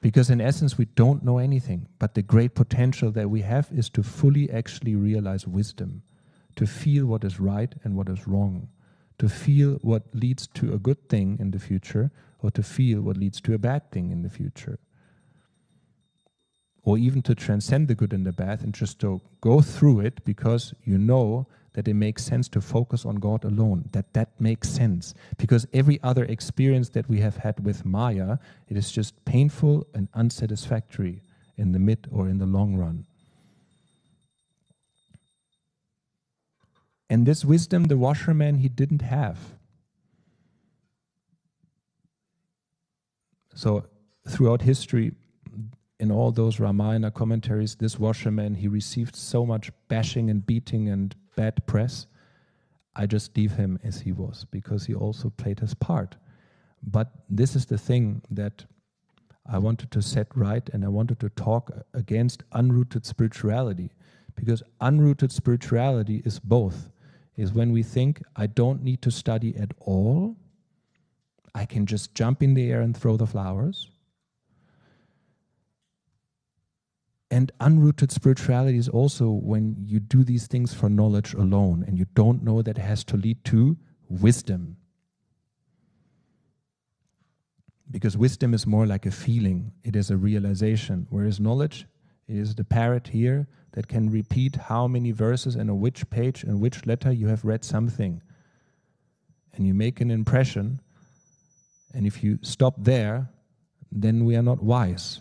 Because in essence, we don't know anything, but the great potential that we have is to fully actually realize wisdom, to feel what is right and what is wrong, to feel what leads to a good thing in the future, or to feel what leads to a bad thing in the future. Or even to transcend the good and the bad and just to go through it because you know that it makes sense to focus on God alone, that makes sense. Because every other experience that we have had with Maya, it is just painful and unsatisfactory in the mid or in the long run. And this wisdom, the washerman, he didn't have. So throughout history, in all those Ramayana commentaries, this washerman, he received so much bashing and beating and bad press. I just leave him as he was, because he also played his part. But this is the thing that I wanted to set right, and I wanted to talk against unrooted spirituality, because unrooted spirituality is both. Is when we think, I don't need to study at all, I can just jump in the air and throw the flowers. And unrooted spirituality is also when you do these things for knowledge alone and you don't know that it has to lead to wisdom. Because wisdom is more like a feeling, it is a realization, whereas knowledge is the parrot here that can repeat how many verses and on which page and which letter you have read something. And you make an impression, and if you stop there, then we are not wise.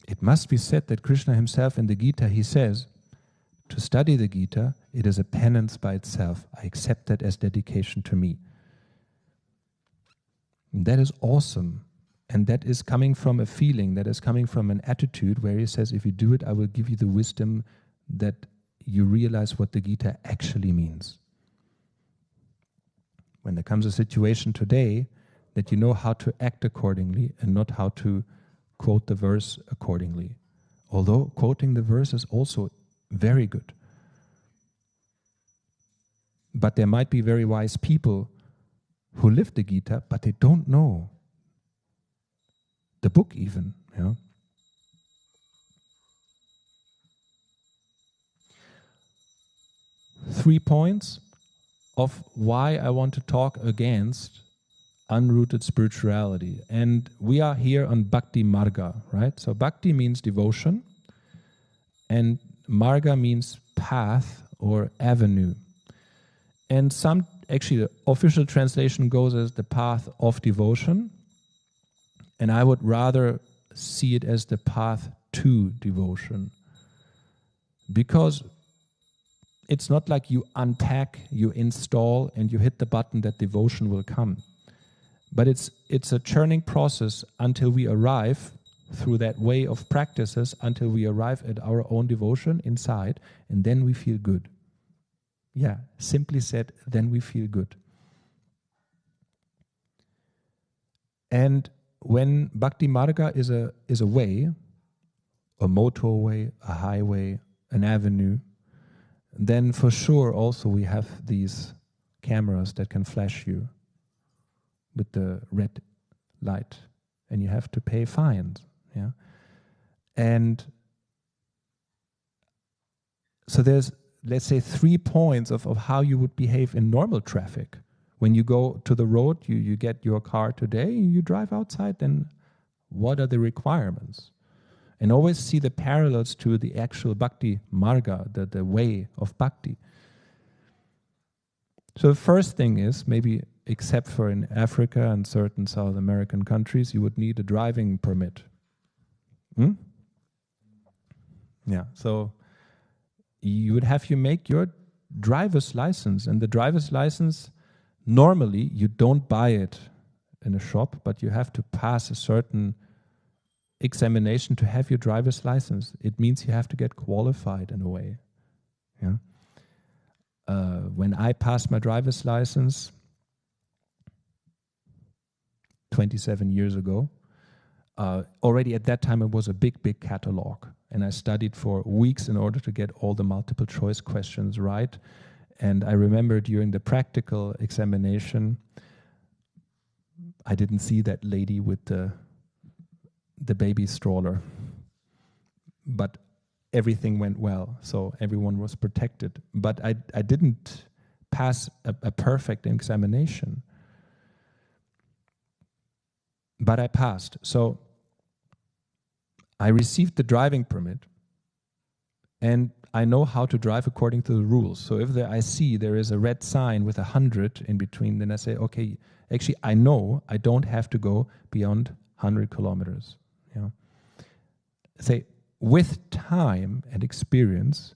It must be said that Krishna himself in the Gita, he says, to study the Gita, it is a penance by itself. I accept that as dedication to me. And that is awesome. And that is coming from a feeling, that is coming from an attitude where he says, if you do it, I will give you the wisdom that you realize what the Gita actually means. When there comes a situation today, that you know how to act accordingly and not how to quote the verse accordingly. Although quoting the verse is also very good. But there might be very wise people who live the Gita, but they don't know the book even. You know? 3 points of why I want to talk against unrooted spirituality. And we are here on Bhakti Marga, right? So Bhakti means devotion, and Marga means path or avenue. And actually the official translation goes as the path of devotion, and I would rather see it as the path to devotion. Because it's not like you unpack, you install, and you hit the button that devotion will come. But it's a churning process until we arrive through that way of practices, until we arrive at our own devotion inside, and then we feel good. Yeah, simply said, then we feel good. And when Bhakti Marga is a way, a motorway, a highway, an avenue, then for sure also we have these cameras that can flash you with the red light, and you have to pay fines. Yeah, and so there's, let's say, 3 points of how you would behave in normal traffic. When you go to the road, you get your car today, you drive outside, then What are the requirements? And always see the parallels to the actual Bhakti Marga, the way of Bhakti. So the first thing is, maybe except for in Africa and certain South American countries, you would need a driving permit. Yeah, so you would have you make your driver's license, and the driver's license, normally you don't buy it in a shop, but you have to pass a certain examination to have your driver's license. It means you have to get qualified in a way. Yeah. When I passed my driver's license 27 years ago, already at that time it was a big catalog, and I studied for weeks in order to get all the multiple choice questions right. And I remember during the practical examination, I didn't see that lady with the baby stroller, but everything went well, so everyone was protected. But I didn't pass a perfect examination, but I passed. So I received the driving permit, and I know how to drive according to the rules. So if I see there is a red sign with 100 in between, then I say, okay, actually I know I don't have to go beyond 100 kilometers. Yeah. Say, with time and experience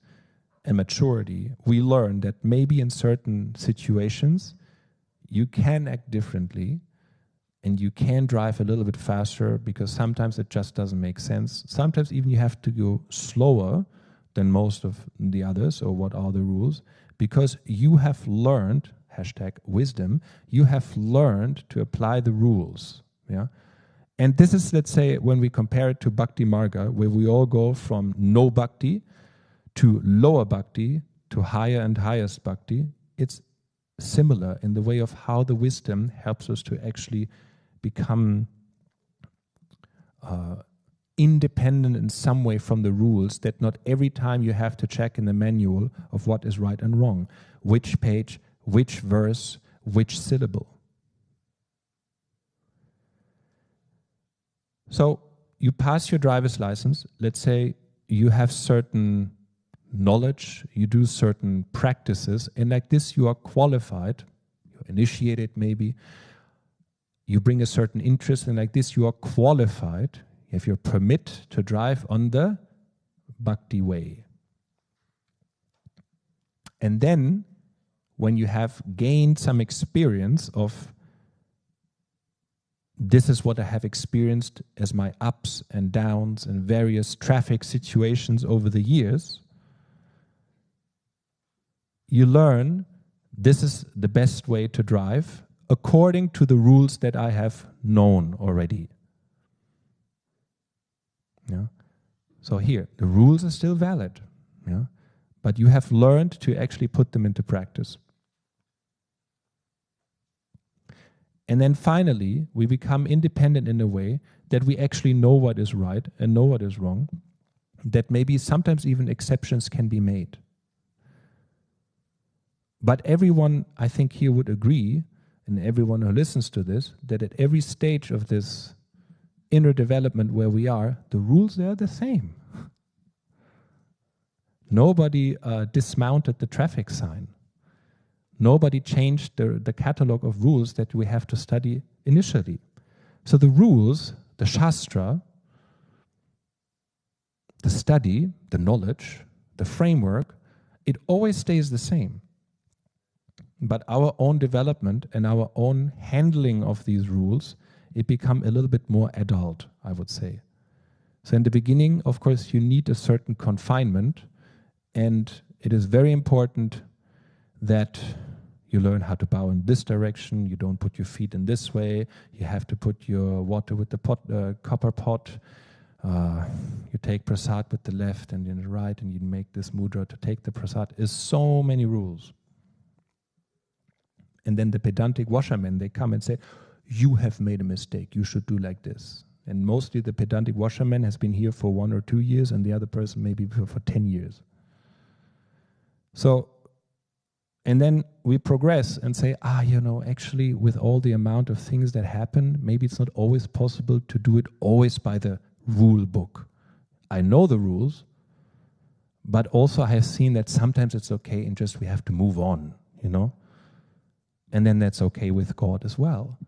and maturity, we learn that maybe in certain situations you can act differently and you can drive a little bit faster, because sometimes it just doesn't make sense. Sometimes even you have to go slower than most of the others, or what are the rules, because you have learned, #wisdom, you have learned to apply the rules. Yeah. And this is, let's say, when we compare it to Bhakti Marga, where we all go from no Bhakti to lower Bhakti to higher and highest Bhakti, it's similar in the way of how the wisdom helps us to actually become independent in some way from the rules, that not every time you have to check in the manual of what is right and wrong, which page, which verse, which syllable. So you pass your driver's license, let's say you have certain knowledge, you do certain practices, and like this you are qualified, you're initiated maybe, you bring a certain interest, and like this you are qualified, you have your permit to drive on the Bhakti way. And then when you have gained some experience of this is what I have experienced as my ups and downs and various traffic situations over the years, you learn this is the best way to drive according to the rules that I have known already. Yeah. So here, the rules are still valid, yeah, but you have learned to actually put them into practice. And then finally, we become independent in a way that we actually know what is right and know what is wrong, that maybe sometimes even exceptions can be made. But everyone, I think, here would agree, and everyone who listens to this, that at every stage of this inner development where we are, the rules are the same. Nobody dismounted the traffic sign. Nobody changed the catalog of rules that we have to study initially. So the rules, the Shastra, the study, the knowledge, the framework, it always stays the same. But our own development and our own handling of these rules, it become a little bit more adult, I would say. So in the beginning, of course, you need a certain confinement, and it is very important that you learn how to bow in this direction, you don't put your feet in this way, you have to put your water with the pot, copper pot, you take prasad with the left and in the right, and you make this mudra to take the prasad. There's so many rules. And then the pedantic washermen, they come and say, you have made a mistake, you should do like this. And mostly the pedantic washerman has been here for 1 or 2 years, and the other person maybe for 10 years. So And then we progress and say, actually with all the amount of things that happen, maybe it's not always possible to do it always by the rule book. I know the rules, but also I have seen that sometimes it's okay and just we have to move on, And then that's okay with God as well.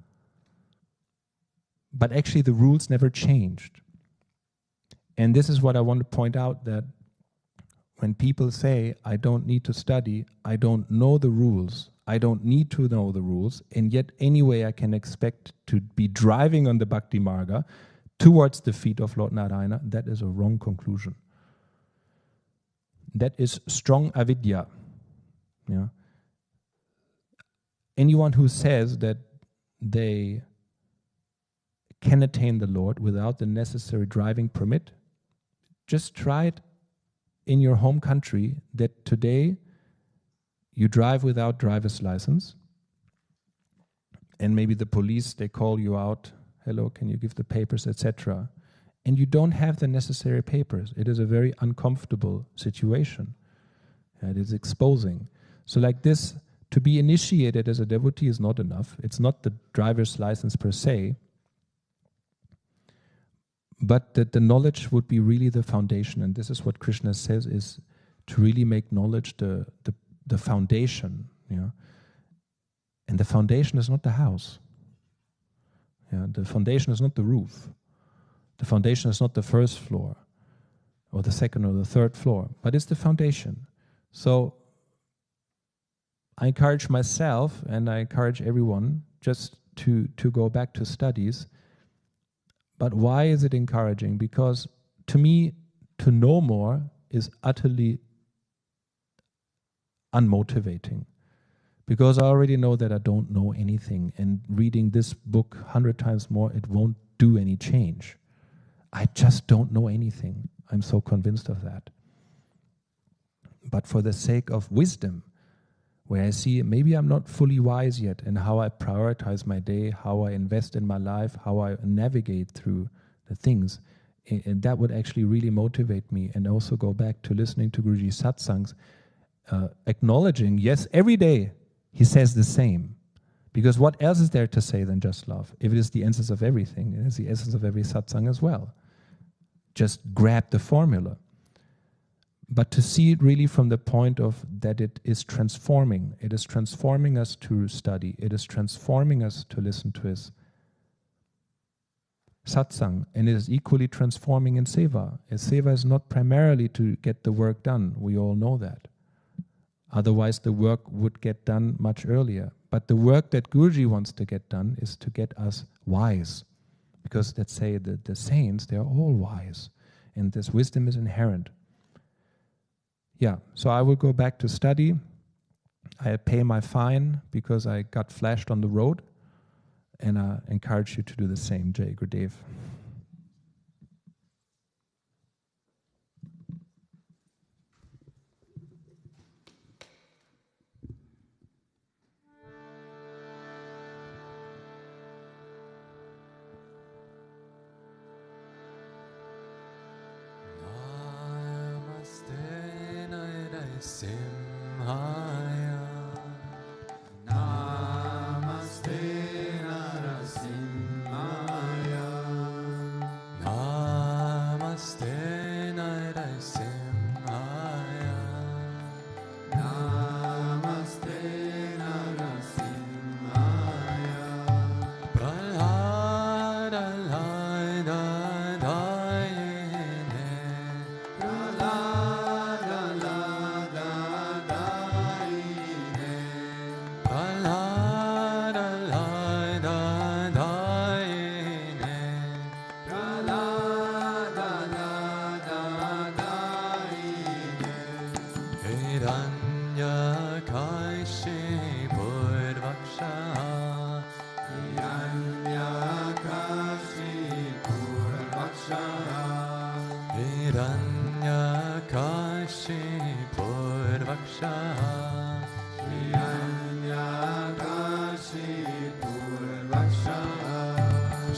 But actually the rules never changed. And this is what I want to point out, that when people say, I don't need to study, I don't know the rules, I don't need to know the rules, and yet anyway I can expect to be driving on the Bhakti Marga towards the feet of Lord Narayana, that is a wrong conclusion. That is strong avidya. Yeah. Anyone who says that they can attain the Lord without the necessary driving permit, just try it in your home country, that today you drive without driver's license, and maybe the police, they call you out, hello, can you give the papers, etc. And you don't have the necessary papers. It is a very uncomfortable situation. It is exposing. So like this, to be initiated as a devotee is not enough. It's not the driver's license per se, but that the knowledge would be really the foundation. And this is what Krishna says, is to really make knowledge the foundation. And the foundation is not the house. The foundation is not the roof. The foundation is not the first floor or the second or the third floor, but it's the foundation. So I encourage myself and I encourage everyone just to go back to studies. But why is it encouraging? Because to me, to know more is utterly unmotivating. Because I already know that I don't know anything. And reading this book 100 times more, it won't do any change. I just don't know anything. I'm so convinced of that. But for the sake of wisdom, where I see maybe I'm not fully wise yet in how I prioritize my day, how I invest in my life, how I navigate through the things, and that would actually really motivate me. And also go back to listening to Guruji's satsangs, acknowledging, yes, every day he says the same. Because what else is there to say than just love? If it is the essence of everything, it is the essence of every satsang as well. Just grab the formula. But to see it really from the point of that it is transforming. It is transforming us to study. It is transforming us to listen to his satsang. And it is equally transforming in seva. Seva is not primarily to get the work done. We all know that. Otherwise the work would get done much earlier. But the work that Guruji wants to get done is to get us wise. Because let's say the saints, they are all wise. And this wisdom is inherent. Yeah, so I will go back to study. I pay my fine because I got flashed on the road. And I encourage you to do the same. Jai Gurudev.
Simhaya Namaste Narasimhaya Namaste Narasimhaya Namaste Narasimhaya Prahlada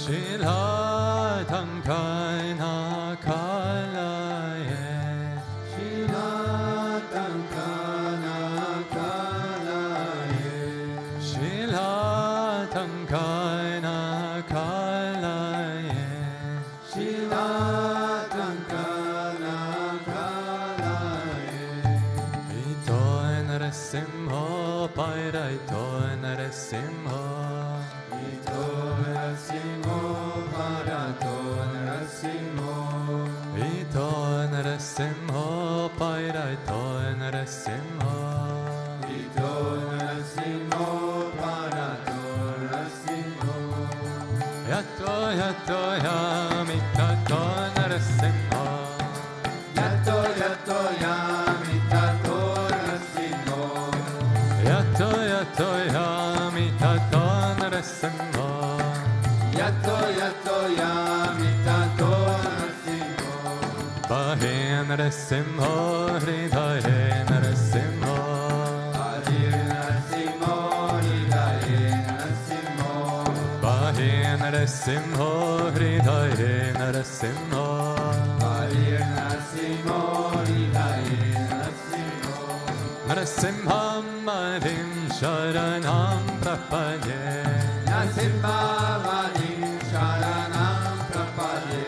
Shila Narasimha Pairaito Narasimha
Ito Narasimho Parato Narasimho
Ito Narasimha Pairaito Narasimha
Ito Narasimho Parato Narasimho
Yato Yato Yami Tato Narasimha
Yato Yato Yami Tato Narasimho
Yato Yato Yami Tato Narasimha
Yato Yato Yami Tato Narasimho
Bahe Narasimha Hridaye Narasimha
Adi Narasimho Hidaye Narasimho
Bahe Narasimha Hridaye Narasimha
Adi Narasimho Hidaye Narasimho
Narasimham Madhim Sharanam Prapade
Narasimha Vadim Sharanam Prapade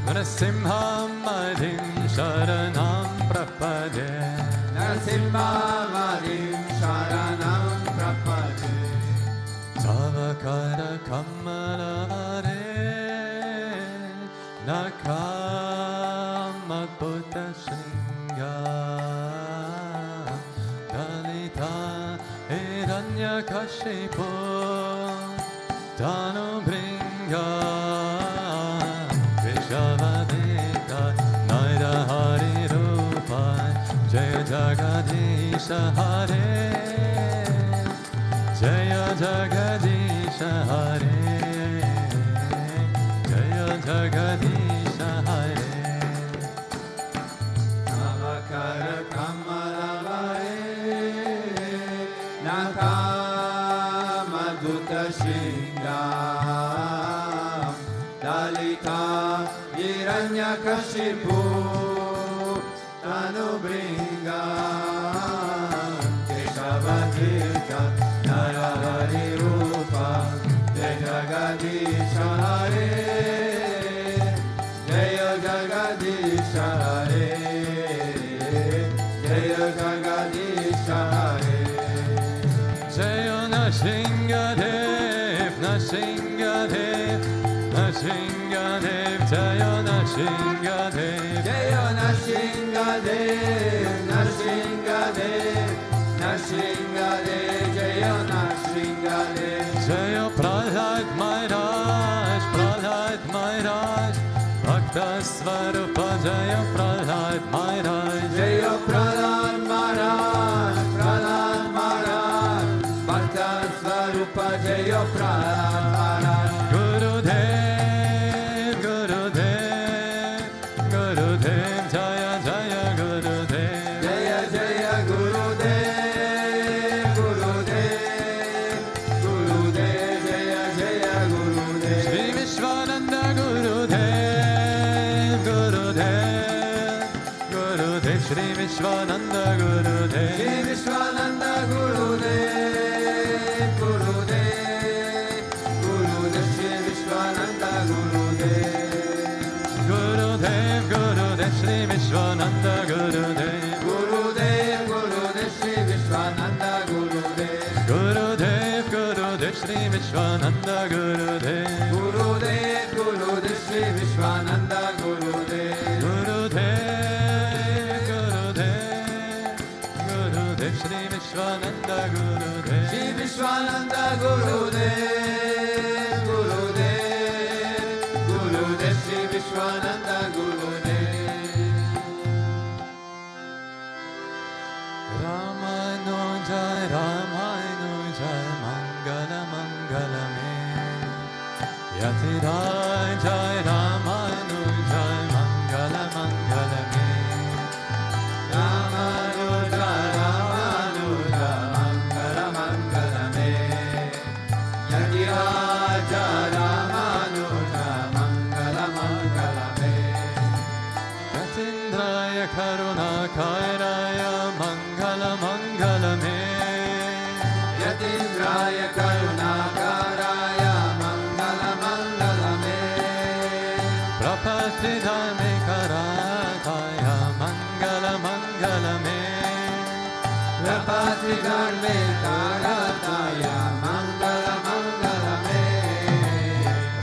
Narasimham Madhim Sharanam Prapade
Narasimha Vadim Sharanam Prapade
Tavakara Kamalavare Nakamadbhuta Shringa Dalita Hiranyakashipu Danu Bringa Vishavadita Naira Hari Rupa Jaya Jagadisha Hare Jaya Jagadisha Hare Jaya Jagadisha Hare
Navakara Kamalavare Nakamadhuta Shringa Dalita Hiranyakashipu Tanu Bringa Keshavadita Narahari Rupa Jaya Jagadisha Hare Jaya Jagadisha Hare Jaya Jagadisha Hare
Jaya Nashingadev Nashingadev Nashingadev Jaya Nashingadev
Jaya Nashingadev Nashingadev Nashingadev Jaya Nashingadev
Jaya Prahlad Maharaj Prahlad Maharaj Bhakta Svarupa Jaya Prahlad Maharaj
Jaya Prahlad Maharaj Prahlad Maharaj Bhakta Svarupa Jaya Prahlad Maharaj
Gurudev Gurudev Gurudev Jaya Jaya Gurudev
Jaya Jaya Gurudev Gurudev Gurudev Jaya Jaya Gurudev
Sri Vishwananda Gurudev Gurudev Gurudev Sri Vishwananda Gurudev
Sri Vishwananda Gurudev Gurudev Gurudev Sri Vishwananda Gurudev
Gurudev Gurudev Sri Vishwananda Gurudev
Gurudev Gurudev Sri Vishwananda Gurudev
Gurudev Gurudev Sri Vishwananda Gurudev
Gurudev Gurudev Sri Vishwananda Gurudev
Gurudev Gurudev Gurudev Sri Vishwananda Gurudev
Sri Vishwananda Gurudev Gurudev Gurudev Sri Vishwananda Gurudev
Ramanuja Ramanuja Mangala Mangala Me Yatiraja Ramanuja Mangala Mangala Me
Ramanuja Ramanuja Mangala Mangala Me Yatiraja Ramanuja Mangala Mangala Me
Yatindraya Karunakairaya Mangala Mangala Me
Yatindraya Karunakaraya Mangala Mangala Me
Prapatidhame Karataya Mangala Mangala Me
Pati Dharme Karataya Mangala Mangala Me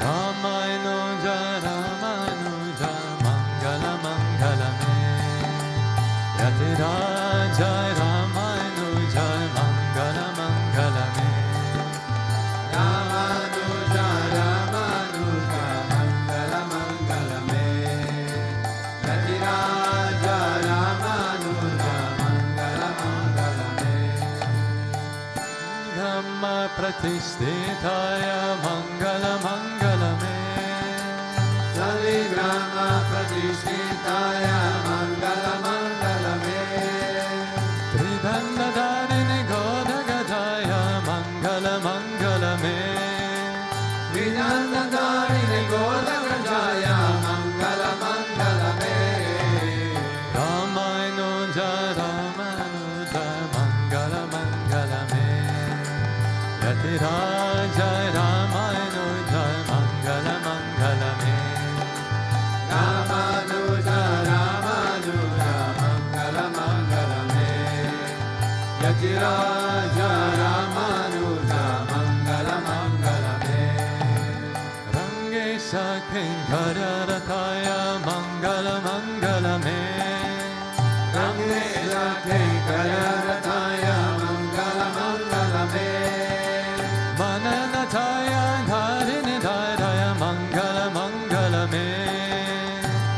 Ramanuja Ramanuja Mangala Mangala Me Yatiraja Ramanuja Mangala Mangala Me
Ramanuja Ramanuja Mangala Mangala Me Yatiraja Ramanuja Mangala Mangala Me
Dhamma Pratisthitaya Mangala Mangala Me
Saligrama Pratishtitaya Mangala Mangala Me
Tridhandadarine Godagadaya Mangala Mangala Me
Vinandadarine Godagrajaya Mangala Mangala Me
Ramanuja Ramanuja Mangala Mangala Me Yatiraja Ramanuja Mangala Mangala Me
Ramanuja Ramanuja Mangala Mangala Me Yatiraja Ramanuja Mangala Mangala Me
Rangesha Kinkarataya Mangala Mangala Me
Rangesha Kinkarataya Mangala Mangala Me
Mananataya Dharinidaya Mangala Mangala Me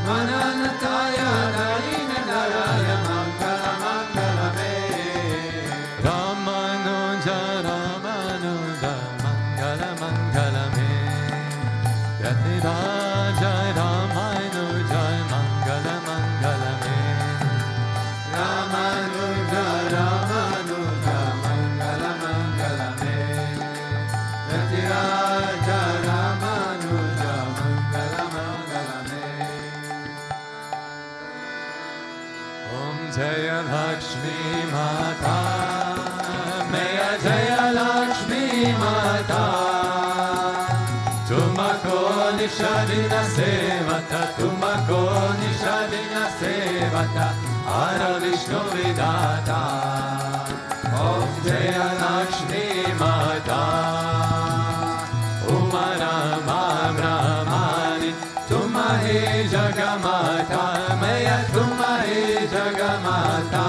Mananataya Dharinidaya Mangala Mangala Me
Ramanuja Ramanuja Mangala Mangala Me Yatiraja Ramanuja Mangala Mangala Me
Ramanuja Ramanuja Mangala Mangala Me Yatiraja Ramanuja Mangala Mangala Me
Om Jaya Lakshmi Mata Maya Jaya Lakshmi Mata Tumako Nishadina Sevata Tumako Nishadina Sevata Ara Vishnu Vidata Om Jaya Lakshmi Mata Umarama Brahmani Tumahi Jagamata Maya Tumahi Jagamata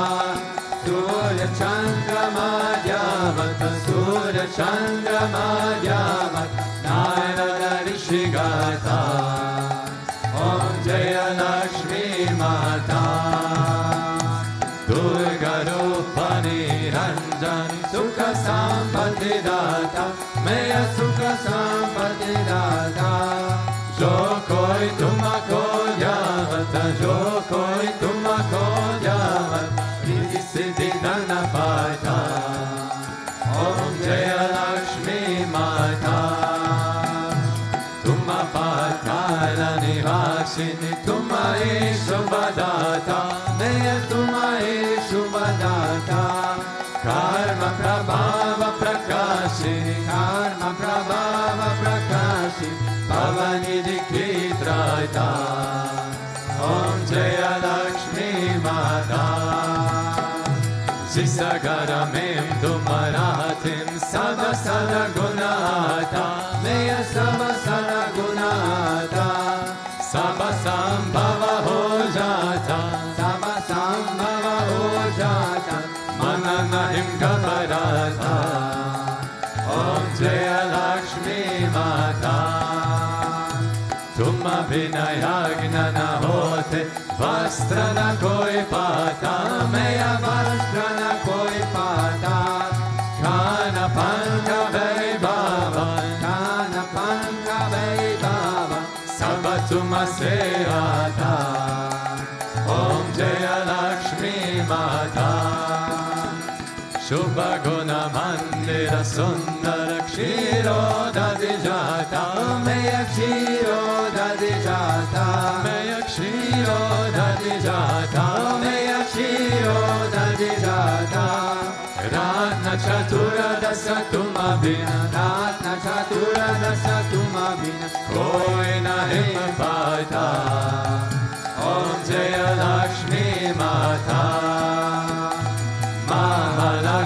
Surya Chandra Madhyamata Surya Chandra Madhyamata Narada Rishigata Om Jaya Lakshmi Mata Durga Rupani Ranjani Sukha Sampati Data Maya Sukha Sampati Data Jo koi tumako javata Jo koi tumako javata Riddhi Siddhi Dana Pata Om Jaya Lakshmi Mata Tumma Patala Nivasini Tumma Ishubhadata Meya Tumma Ishubhadata Karma Prabhava Prakashini Karma Prabhava Prakashini Bhavanidhi Kitrata Om Jaya Lakshmi Mata Sisagara Mem Tumaratim Sabasana Gunata Meya Sabasana Gunata Sabasambhava Hojata Sabasambhava Hojata Mananahim Kaparata Om Jaya Lakshmi Mata Tumma Vinayagna Hote Vastrana Koi Pata Meya Vastrana Koi Pata Kana Panka Vaibhava Kana Panka Vaibhava Sabatuma Seata Om Jaya Lakshmi Mata Shubhaguna Mandira Sundara Kshiro Dadijata Meya Kshiro Dadijata Meya Kshiro Dadijata Meya Kshiro Dadijata Ratna Chatura Dasa Tumabina Ratna Chatura Dasa Tumabina Koi Nahim Pata Om Jaya Lakshmi Mata Mahala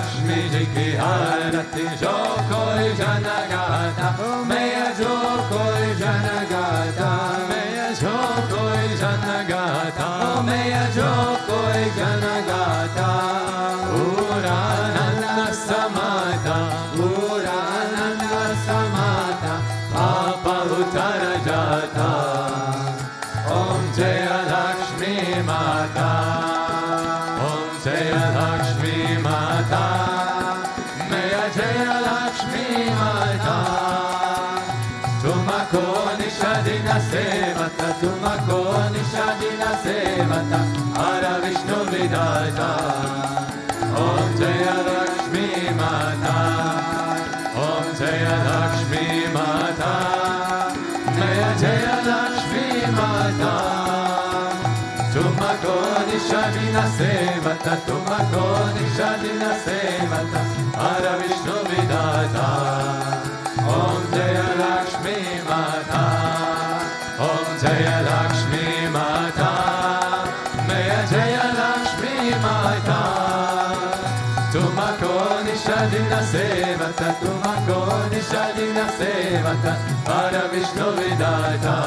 ji ki arati, jo koi jana gata, meya jo koi jana gata, meya jo koi jana gata, meya jo koi jana gata, Urananda samata, Urananda samata, Papa utara jata, Om Jaya Lakshmi Mata, Om Jaya Lakshmi Mata, Meya Jaya Lakshmi Mata, Tumako Nishadina Sevata, Tumako Nishadina Sevata, Ara Vishnu Vidata, Om Jaya Lakshmi Mata, Om Jaya Lakshmi Mata, Meya Jaya Lakshmi Mata, Tumako Nishadina Sevata, Tumako Nishadina Sevata, Ara Vishnu Vidata, Om Jaya Lakshmi Mata, Om Jaya Lakshmi Mata, Meya Jaya Lakshmi Mata, Tumako Nishadina Sevata, Tumako Nishadina Sevata, Ara Vishnu Vidata,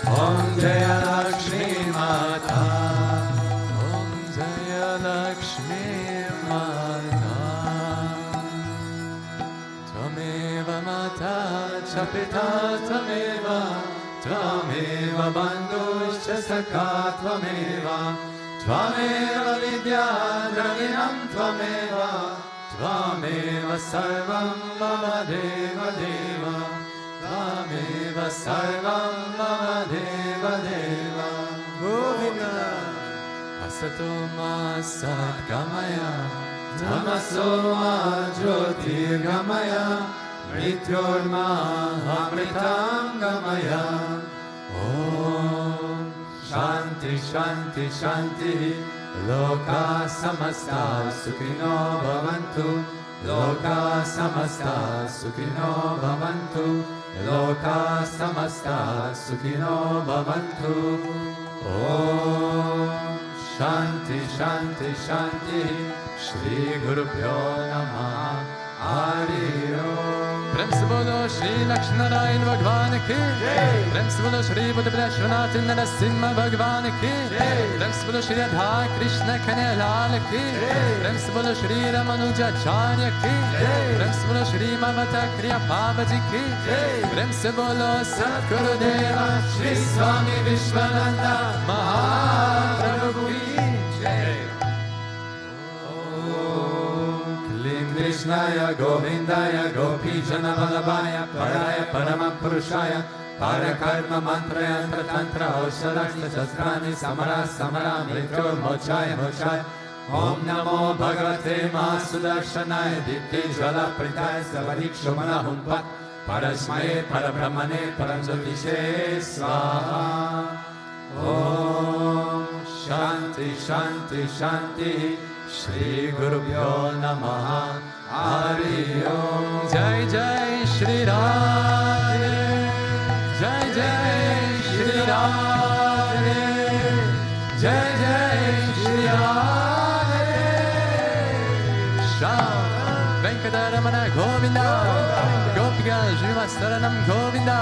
Om Jaya Lakshmi Mata, Om Jaya Lakshmi Mata, Tvameva Mata Chapita Tvameva, Tvameva Bandhuscha Sakha Tvameva, Tvameva Vidya Dravinam Tvameva, Tvameva Sarvam Mama Deva Deva, Tvameva Sarvam Mama Deva Deva, Govinda, Asato Ma Sat Gamaya, Tamaso Ma Jyotir Gamaya, Mrityor Ma Amritam Gamaya, Om Shanti Shanti Shanti, Loka Samasta Sukhino Bhavantu, Loka Samasta Sukhino Bhavantu, Loka Samasta Sukhino Bhavantu, Om Shanti Shanti Shanti, Shri Guru Pyo Namah, Hari Om. Prem se bolo Shri Lakshminarayan Bhagwan ki, Prem se bolo Sri Bhutabhrteshwarnath Mandir Bhagwan ki, Prem se bolo Shri Radha Krishna Kanelal ki, Prem se bolo Shri Ramanujacharya ki, Prem se bolo Shri Mavata Kriya Babaji ki, Prem se bolo Satguru Deva Sri Swami Vishwananda Mahaprabhu ki jai. Krishnaya Govindaya Gopi Jana Vallabhaya Paraya Paramapurushaya Parakarma Mantra Yantra Tantra Oshadashta Shastrani Samara Samara Mrityo Mochaya Mochaya Om Namo Bhagavate Masudarshanaya Dipti Jvala Pritaya Savadikshomana Humpat Parasmaye Parabrahmane Paramjyotishe Svaha. Om Shanti Shanti Shanti, Shri Guru Pyo Namaha, Hari Om. Jai Jai Shri Radhe, Jai Jai Shri Radhe, Jai Jai Shri Radhe. Sham Venkatamana Govinda, Gopika Jivastaranam Govinda,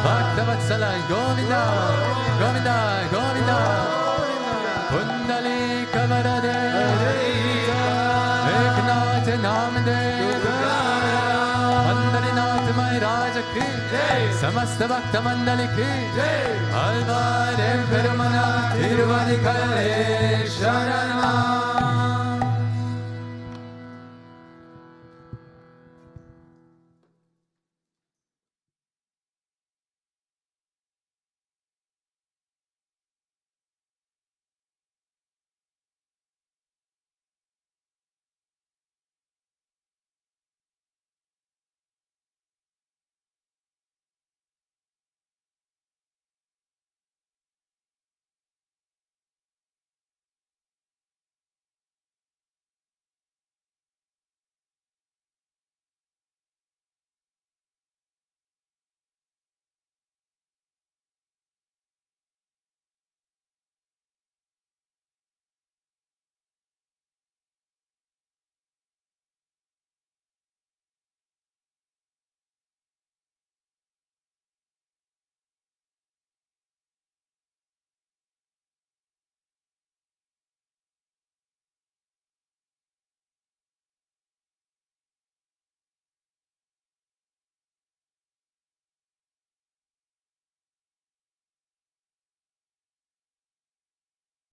Bhaktavatsala Govinda, Govinda, Govinda. Kundali Kavarade, Eknath Namde, Mandarinath Maharaja ki, Samasta Bhakta Mandali ki, Alvare Perumana Tiruvadikale Sharanam.